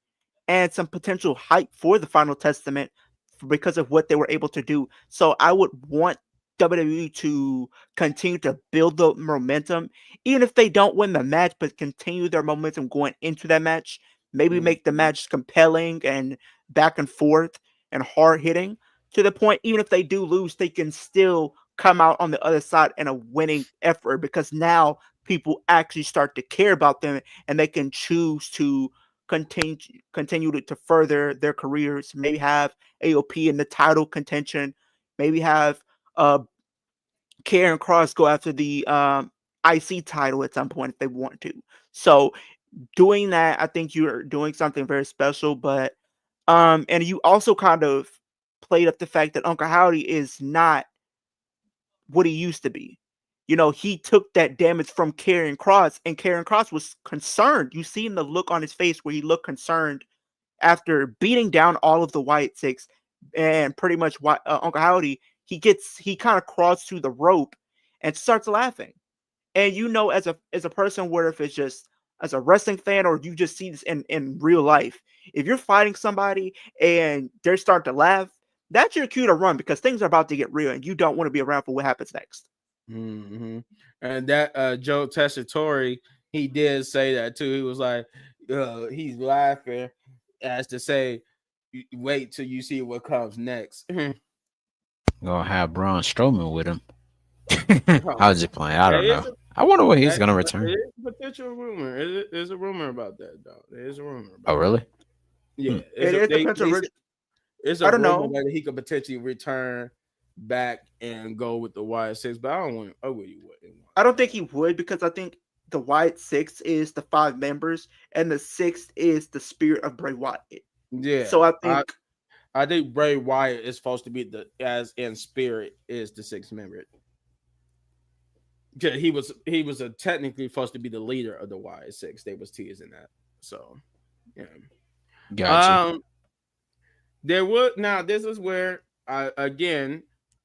and some potential hype for the Final Testament because of what they were able to do. So I would want WWE to continue to build the momentum, even if they don't win the match, but continue their momentum going into that match. Maybe make the match compelling and back and forth and hard hitting to the point, even if they do lose, they can still come out on the other side in a winning effort, because now people actually start to care about them and they can choose to continue to further their careers, maybe have AOP in the title contention, maybe have Karrion Kross go after the IC title at some point if they want to. So doing that, I think you're doing something very special. But and you also kind of played up the fact that Uncle Howdy is not what he used to be. You know, he took that damage from Karrion Kross, and Karrion Kross was concerned. You see the look on his face where he looked concerned after beating down all of the Y6, and pretty much Uncle Howdy, he kind of crawls through the rope and starts laughing. And you know, as a person, where if it's just as a wrestling fan or you just see this in real life, if you're fighting somebody and they're starting to laugh, that's your cue to run, because things are about to get real and you don't want to be around for what happens next. And that Joe Tessitore, he did say that too. He was like, he's laughing as to say, wait till you see what comes next. Gonna have Braun Strowman with him. I was just playing. I don't know. I wonder when he's gonna return. There's a potential rumor. There's a rumor about that, though. There's a rumor. Oh, really? Yeah. It's a rumor that he could potentially return back and go with the Y6, but I don't want. I don't think he would, because I think the Y6 is the 5 members, and the 6th is the spirit of Bray Wyatt. Yeah. So I think Bray Wyatt is supposed to be as in spirit is the 6th member. Yeah, he was technically supposed to be the leader of the Y6. They was teasing that. So yeah. Gotcha. This is where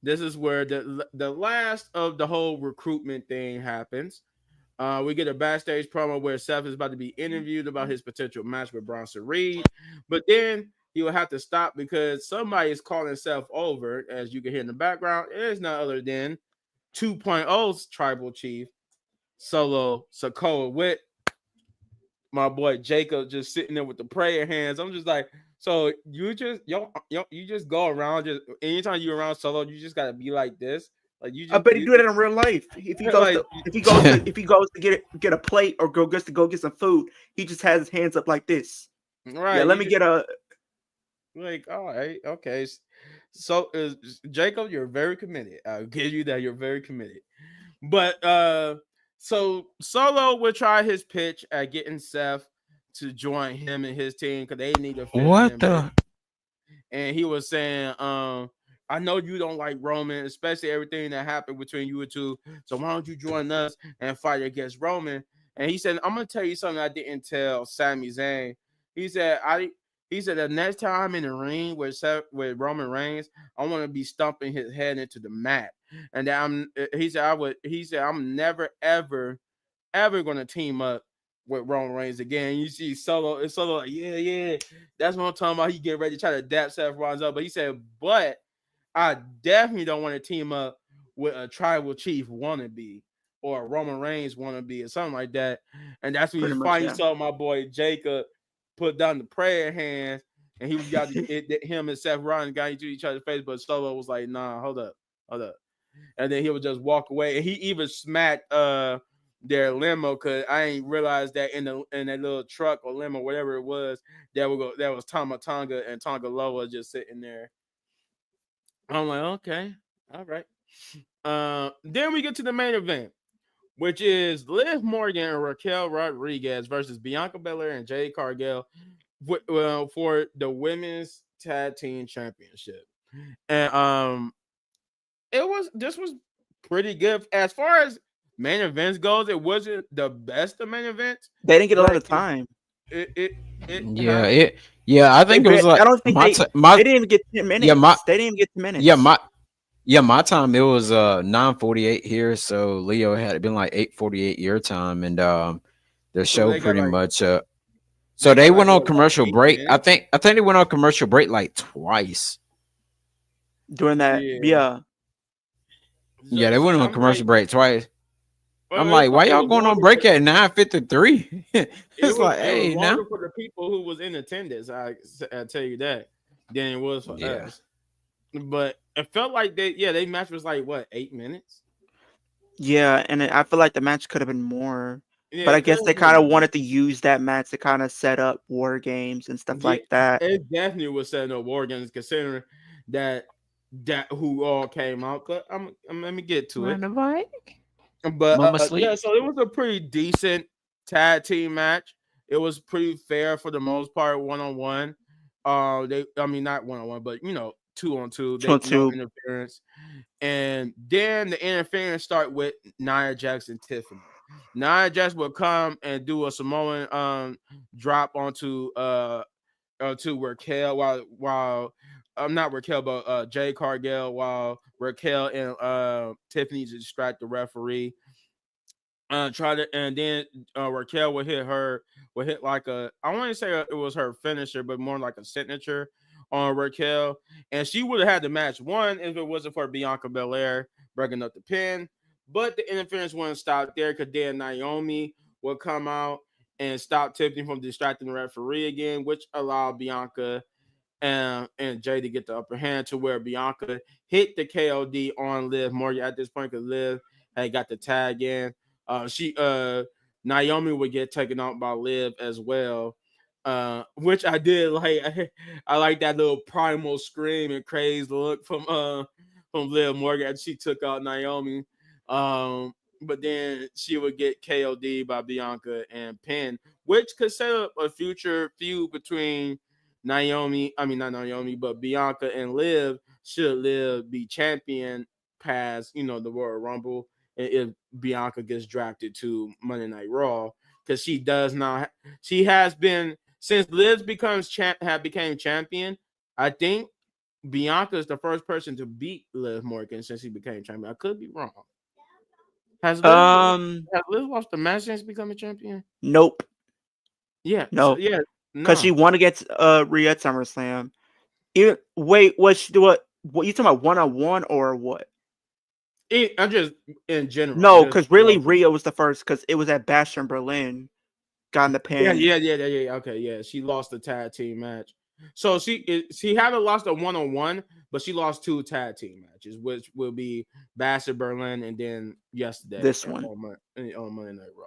this is where the last of the whole recruitment thing happens. We get a backstage promo where Seth is about to be interviewed about his potential match with Bronson Reed, but then he will have to stop because somebody is calling Seth over, as you can hear in the background. It is none other than 2.0's tribal chief, Solo Sikoa, with my boy Jacob just sitting there with the prayer hands. I'm just like, so you just go around, just anytime you're around Solo, you just gotta be like this. Like I bet he do that in real life. If he goes to get a plate or go get some food, he just has his hands up like this. Right. Yeah, let me get a. Like, all right, okay. So Jacob, you're very committed. I'll give you that. You're very committed. But so Solo will try his pitch at getting Seth to join him and his team because they need to fit What him in. the? And he was saying, I know you don't like Roman, especially everything that happened between you two. So why don't you join us and fight against Roman? And he said, I'm gonna tell you something I didn't tell Sami Zayn. He said, he said the next time I'm in the ring with Roman Reigns, I want to be stumping his head into the mat. And that he said I'm never ever gonna team up with Roman Reigns again. You see Solo, it's Solo like, yeah, that's what I'm talking about. He getting ready to try to dap Seth Rollins up, but he said, but I definitely don't want to team up with a tribal chief wannabe or a Roman Reigns wannabe or something like that. And that's when Pretty you much, finally yeah. saw my boy Jacob put down the prayer hands, and he got him and Seth Rollins got into each other's face, but Solo was like, nah, hold up. And then he would just walk away. And he even smacked their limo because I ain't realized that in that little truck or limo, whatever it was, that was Tama Tonga and Tonga Loa just sitting there. I'm like, okay, all right. Then we get to the main event, which is Liv Morgan and Raquel Rodriguez versus Bianca Belair and Jade Cargill for the women's tag team championship. And this was pretty good as far as main events goes. It wasn't the best of main events. They didn't get a lot of time. I think it was like I don't think they didn't even get 10 minutes. They didn't even get 10 minutes. My time it was 9:48 here, so Leo had been like 8:48 your time, and the show pretty much so they went on commercial break. I think they went on commercial break like twice during that. Yeah, they went on commercial break twice. I'm like, why y'all going on break at 9:53? It's like, hey, now for the people who was in attendance, I tell you that, than it was for us. But it felt like they match was like what, 8 minutes? Yeah, and I feel like the match could have been more. Yeah, but I guess they kind of wanted to use that match to kind of set up war games and stuff like that. It definitely was setting up war games, considering that who all came out. But let me get to it. But so it was a pretty decent tag team match. It was pretty fair for the most part, 1-on-1. Not 1-on-1, but 2-on-2. No interference. And then the interference start with Nia Jax and Tiffany. Nia Jax will come and do a Samoan drop onto Raquel while not Raquel, but Jade Cargill, while Raquel and Tiffany distract the referee. And then Raquel would hit like I want to say it was her finisher, but more like a signature on Raquel, and she would have had the match won if it wasn't for Bianca Belair breaking up the pin. But the interference wouldn't stop there because then Naomi would come out and stop Tiffany from distracting the referee again, which allowed Bianca and Jay to get the upper hand to where Bianca hit the KOD on Liv Morgan at this point because Liv had got the tag in. Naomi would get taken out by Liv as well, which I did like. I like that little primal scream and crazed look from Liv Morgan as she took out Naomi. But then she would get KOD by Bianca and pin, which could set up a future feud between not Naomi, but Bianca and Liv. Should Liv be champion past the Royal Rumble, and if Bianca gets drafted to Monday Night Raw, because she has been since Liv became champion. I think Bianca is the first person to beat Liv Morgan since he became champion. I could be wrong. Has Liv lost the match since becoming champion? Nope. Yeah. No. Because she won against Rhea at SummerSlam. Wait, what you talking about, 1-on-1 or what? I'm just in general. No, because really Rhea was the first because it was at Bash in Berlin. Got in the pin. Yeah. Okay, yeah. She lost the tag team match. So she haven't lost a 1-on-1, but she lost 2 tag team matches, which will be Bash in Berlin and then yesterday this one on Monday Night Raw.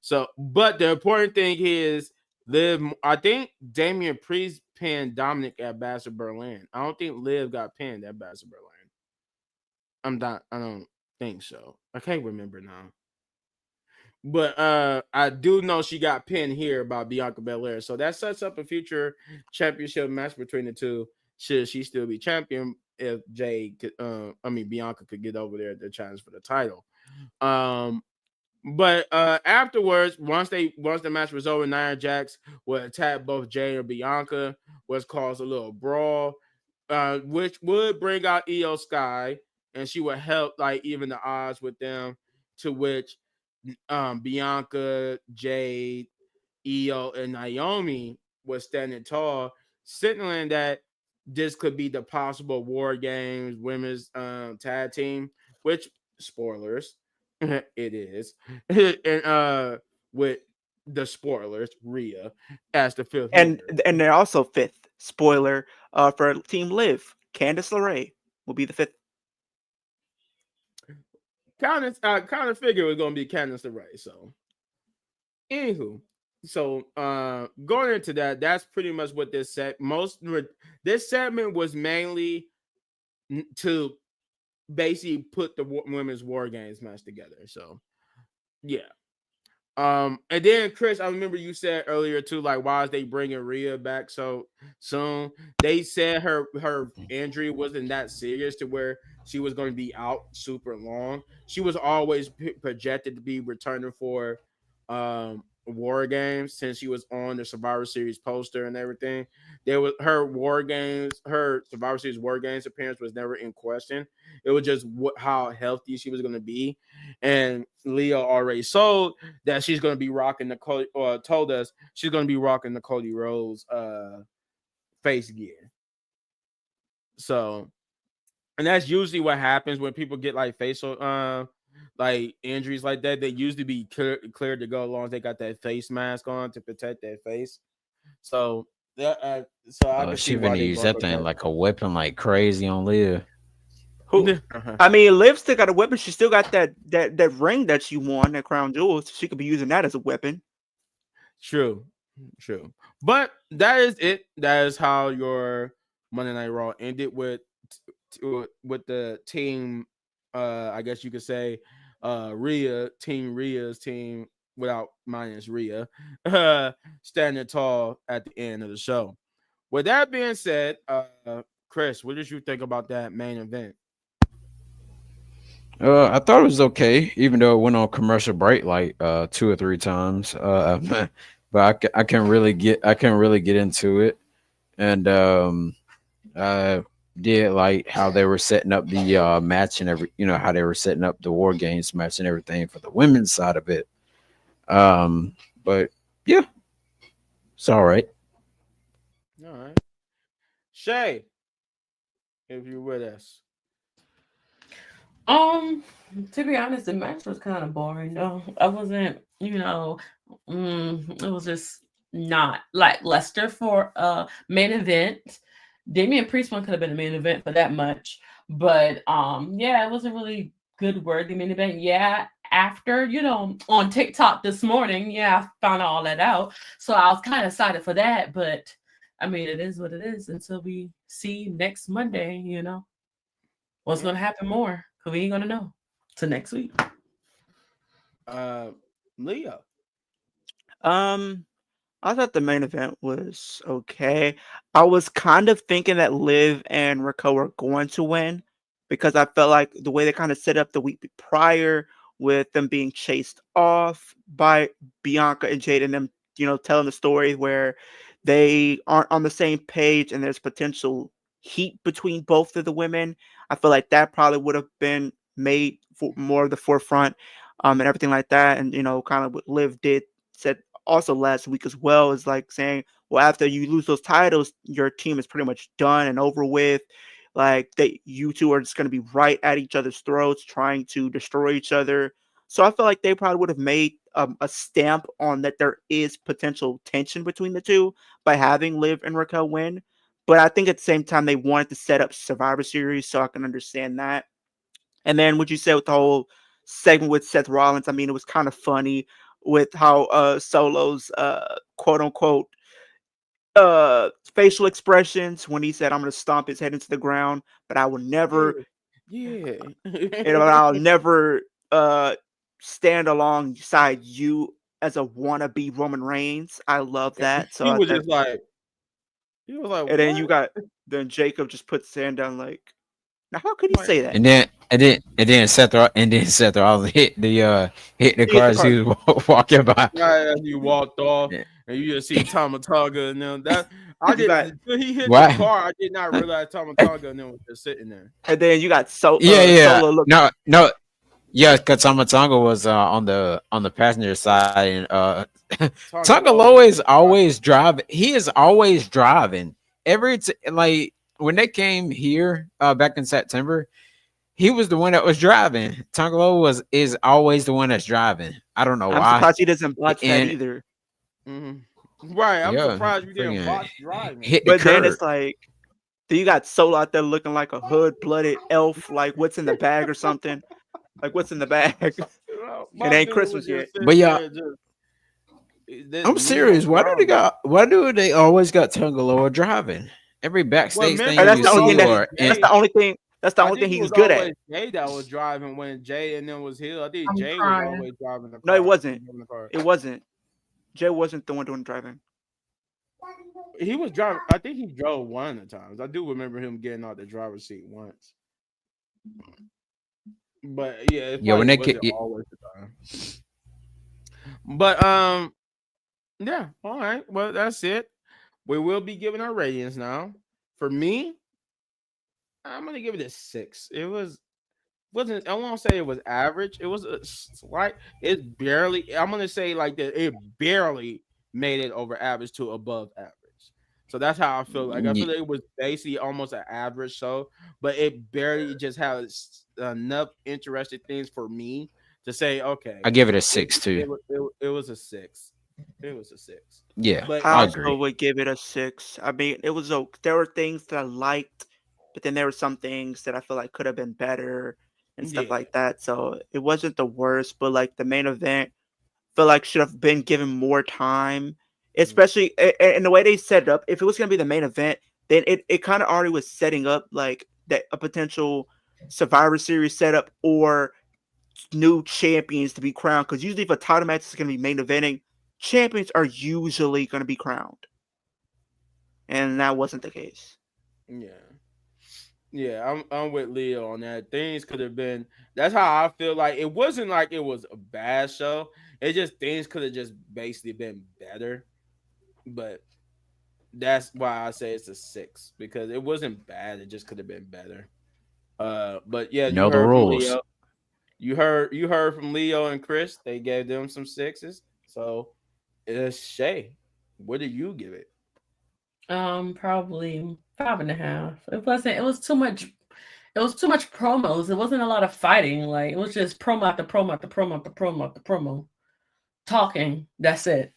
So, but the important thing is Liv. I think Damian Priest pinned Dominic at Bash in Berlin. I don't think Liv got pinned at Bash in Berlin. I don't think so. I can't remember now. But I do know she got pinned here by Bianca Belair, so that sets up a future championship match between the two. Should she still be champion? If Bianca could get over there to challenge for the title. But afterwards, once the match was over, Nia Jax would attack both Jay and Bianca, which caused a little brawl, which would bring out Io Sky, and she would help like even the odds with them. To which Bianca, Jade, Io, and Naomi was standing tall, signaling that this could be the possible War Games women's tag team, which spoilers, it is. And with the spoilers, Rhea as the fifth And leader. and they're also fifth. Spoiler for Team Liv. Candice LeRae will be the fifth. Kind of figure it was gonna be Candice LeRae. So anywho, so going into that, that's pretty much what this this segment was mainly to basically put the women's War Games match together. So yeah. And then Khris, I remember you said earlier too, like why is they bringing Rhea back so soon? They said her injury wasn't that serious to where she was going to be out super long. She was always projected to be returning for War Games since she was on the Survivor Series poster and everything. There was her Survivor Series War Games appearance was never in question. It was just how healthy she was going to be, and Leo already sold that she's going to be rocking the Cody, or told us she's going to be rocking the Cody Rhodes face gear. So, and that's usually what happens when people get like facial like injuries like that. They usually be cleared to go as long as they got that face mask on to protect their face. So I can see She why been they use brought that up thing that. like a weapon, like crazy on Liv. Who? Uh-huh. I mean, Liv still got a weapon. She still got that ring that she won, that crown jewel. So she could be using that as a weapon. True. But that is it. That is how your Monday Night Raw ended with the team. I guess you could say, Rhea's team without minus Rhea, standing tall at the end of the show. With that being said, Khris, what did you think about that main event? I thought it was okay, even though it went on commercial break like 2 or 3 times. But I can really get into it, and I did like how they were setting up the match and how they were setting up the War Games match and everything for the women's side of it. But yeah, it's all right. All right, Shay, if you're with us. To be honest, the match was kind of boring though. I wasn't, it was just not like Lester for main event. Damian Priest one could have been a main event for that much, but yeah, it wasn't really good worthy main event. Yeah, after on TikTok this morning, yeah, I found all that out, so I was kind of excited for that. But I mean, it is what it is until we see next Monday. What's gonna happen more? Cause we ain't gonna know till next week. Leo. I thought the main event was okay. I was kind of thinking that Liv and Raquel were going to win because I felt like the way they kind of set up the week prior with them being chased off by Bianca and Jade and them, telling the story where they aren't on the same page and there's potential heat between both of the women. I feel like that probably would have been made for more of the forefront, and everything like that. And, kind of what Liv did said also last week as well is like saying, well, after you lose those titles, your team is pretty much done and over with. Like you two are just going to be right at each other's throats, trying to destroy each other. So I feel like they probably would have made a stamp on that there is potential tension between the two by having Liv and Raquel win. But I think at the same time they wanted to set up Survivor Series, so I can understand that. And then what you said with the whole segment with Seth Rollins, I mean, it was kind of funny with how Solo's quote unquote facial expressions when he said, "I'm going to stomp his head into the ground, but I will never, Yeah. I'll never stand alongside you as a wannabe Roman Reigns. I love that. So he was just like, and what? then you got Jacob just puts his hand down like, now how could he Like, say that? And then Seth Rollins hit the car as he was walking by. right as you walked off, and you just see Tomatonga and them. That I did until he hit What? the car. I did not realize Tomatonga and them was just sitting there. And then you got Solo. No. Yeah, because Tonga was on the passenger side, and Tonga Loa is always driving. He is always driving. Like when they came here back in September, he was the one that was driving. Tonga Loa is always the one that's driving. I don't know why. I'm surprised he doesn't botch that either. Mm-hmm. Right, I'm surprised you didn't botch driving. But then it's like, then you got Solo out there looking like a hood-blooded elf. Like, what's in the bag or something? Like, what's in the bag? It ain't Christmas yet. But yeah, I'm serious. Why do they always got Tonga Loa driving? Every backstage thing that's the only thing. That's the only thing he was good at. Jay that was driving when Jay and then was Hill. I think Jay was always driving the car. No, it wasn't. It wasn't. Jay wasn't the one doing driving. He was driving. I think he drove one of the times. I do remember him getting out the driver's seat once. But yeah, when they always the time. But yeah, all right. Well, that's it. We will be giving our ratings now. For me, I'm gonna give it a 6. It wasn't. I won't say it was average. It was a slight. It barely. I'm gonna say like that. It barely made it over average to above average. So that's how I feel. Like I feel like it was basically almost an average show, but it barely just has enough interesting things for me to say, okay. I give it a 6 too. It was a 6. It was a 6. Yeah, but I also would give it a 6. I mean, it was there were things that I liked, but then there were some things that I feel like could have been better and stuff like that. So it wasn't the worst, but like the main event, I feel like should have been given more time. Especially in the way they set it up. If it was going to be the main event, then it kind of already was setting up like that a potential Survivor Series setup or new champions to be crowned. Because usually if a title match is going to be main eventing, champions are usually going to be crowned. And that wasn't the case. Yeah, I'm with Leo on that. Things could have been. That's how I feel. Like it wasn't like it was a bad show. It just things could have just basically been better. But that's why I say it's a 6 because it wasn't bad. It just could have been better. But yeah, know the rules. Leo. You heard from Leo and Khris. They gave them some 6s. So it's Shay. What do you give it? Probably 5.5. It wasn't. It was too much. It was too much promos. It wasn't a lot of fighting. Like it was just promo after promo after promo after promo after promo. Talking. That's it.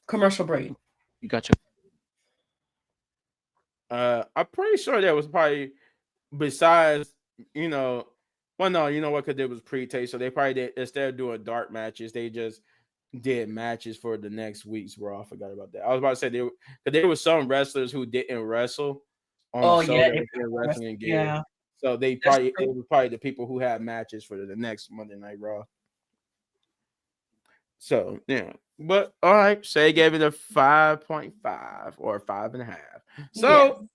Commercial break. You gotcha. I'm pretty sure there was probably besides, well, no, you know what? Because it was pre-tape, so they probably did instead of doing dark matches, they just did matches for the next week's Raw. I forgot about that. I was about to say there were some wrestlers who didn't wrestle on the show that were wrestling gear. Yeah. So it was probably the people who had matches for the next Monday Night Raw. So yeah. But all right, Shay gave it a 5.5 or 5.5. So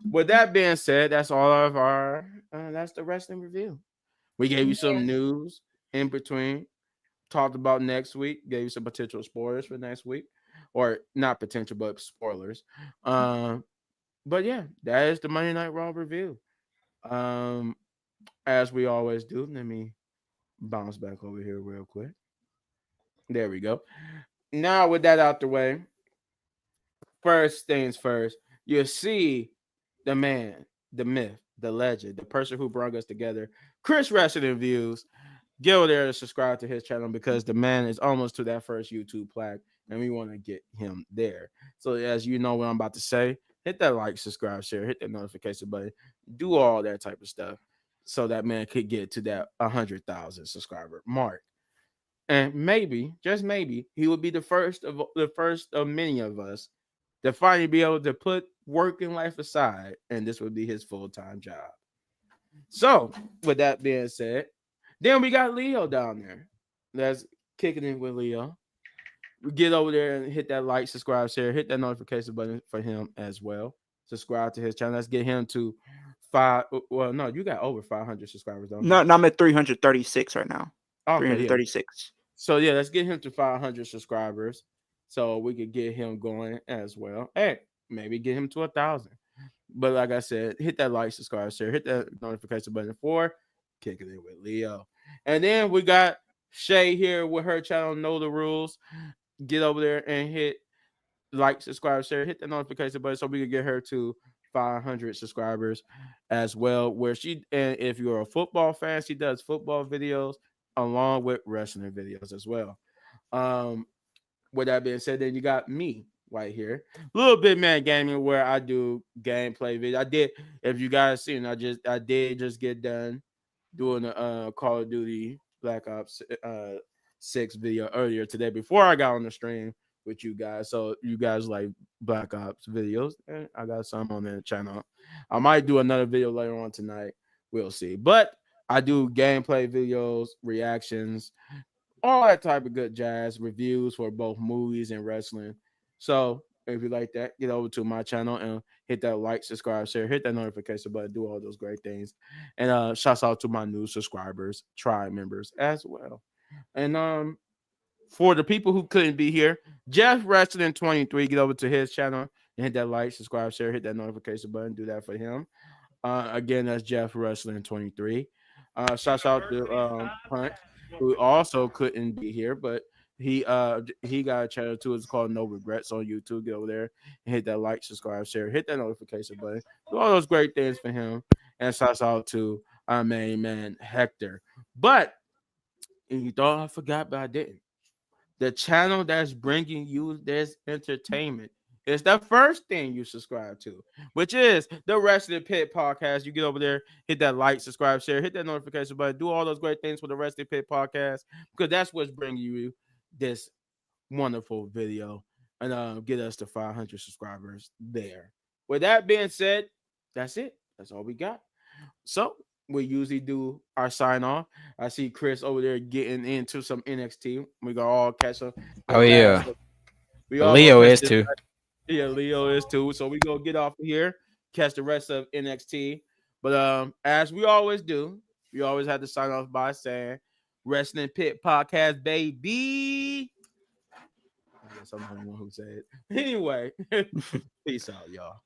with that being said, that's all of our that's the wrestling review. We gave you some news in between, talked about next week, gave you some potential spoilers for next week, or not potential, but spoilers. But yeah, that is the Monday Night Raw review. As we always do, let me bounce back over here real quick. There we go. Now with that out the way, first things first, you see the man, the myth, the legend, the person who brought us together, Khris Wrestling Views. Go there to subscribe to his channel because the man is almost to that first YouTube plaque, and we want to get him there. So as you know what I'm about to say, hit that like, subscribe, share, hit that notification button, do all that type of stuff, so that man could get to that 100,000 subscriber mark. And maybe, just maybe, he will be the first of many of us to finally be able to put working life aside, and this would be his full-time job. So, with that being said, Then we got Leo down there. That's kicking in with Leo. We get over there and hit that like, subscribe, share, hit that notification button for him as well. Subscribe to his channel. Let's get him to 5. Well, no, you got over 500 subscribers, don't you? No, I'm at 336 right now. Okay, 336. Yeah. So yeah, let's get him to 500 subscribers, so we could get him going as well. Hey, maybe get him to 1,000. But like I said, hit that like, subscribe, share, hit that notification button for Kicking It with Leo. And then we got Shay here with her channel, Know the Rules. Get over there and hit like, subscribe, share, hit the notification button so we can get her to 500 subscribers as well. Where she, and if you're a football fan, she does football videos along with wrestling videos as well. With that being said, then you got me right here, Little Bit Man Gaming, where I do gameplay videos. I did, if you guys seen, I did just get done doing a Call of Duty Black Ops 6 video earlier today before I got on the stream with you guys. So you guys like Black Ops videos, and I got some on the channel. I might do another video later on tonight. We'll see. But I do gameplay videos, reactions, all that type of good jazz, reviews for both movies and wrestling. So if you like that, get over to my channel and hit that like, subscribe, share, hit that notification button, do all those great things. And shouts out to my new subscribers, tribe members as well. And for the people who couldn't be here, Jeff Wrestling 23, get over to his channel and hit that like, subscribe, share, hit that notification button, do that for him. Again, that's Jeff Wrestling 23. Shouts out to Punch, who also couldn't be here, but he got a channel too. It's called No Regrets on YouTube. Get over there and hit that like, subscribe, share, hit that notification button. Do all those great things for him. And shouts out to our main man Hector. But and you thought I forgot, but I didn't. The channel that's bringing you this entertainment is the first thing you subscribe to, which is the Wrestling Pit Podcast. You get over there, hit that like, subscribe, share, hit that notification button, do all those great things for the Wrestling Pit Podcast, because that's what's bringing you this wonderful video and get us to 500 subscribers there. With that being said, that's it. That's all we got. So we usually do our sign off. I see Khris over there getting into some NXT. We got all catch up. Oh yeah, we all Leo is too. Yeah, Leo is too. So we go get off of here, catch the rest of NXT. But as we always do, we always have to sign off by saying Wrestling Pit Podcast, baby. I guess I'm the one who said it. Anyway, peace out, y'all.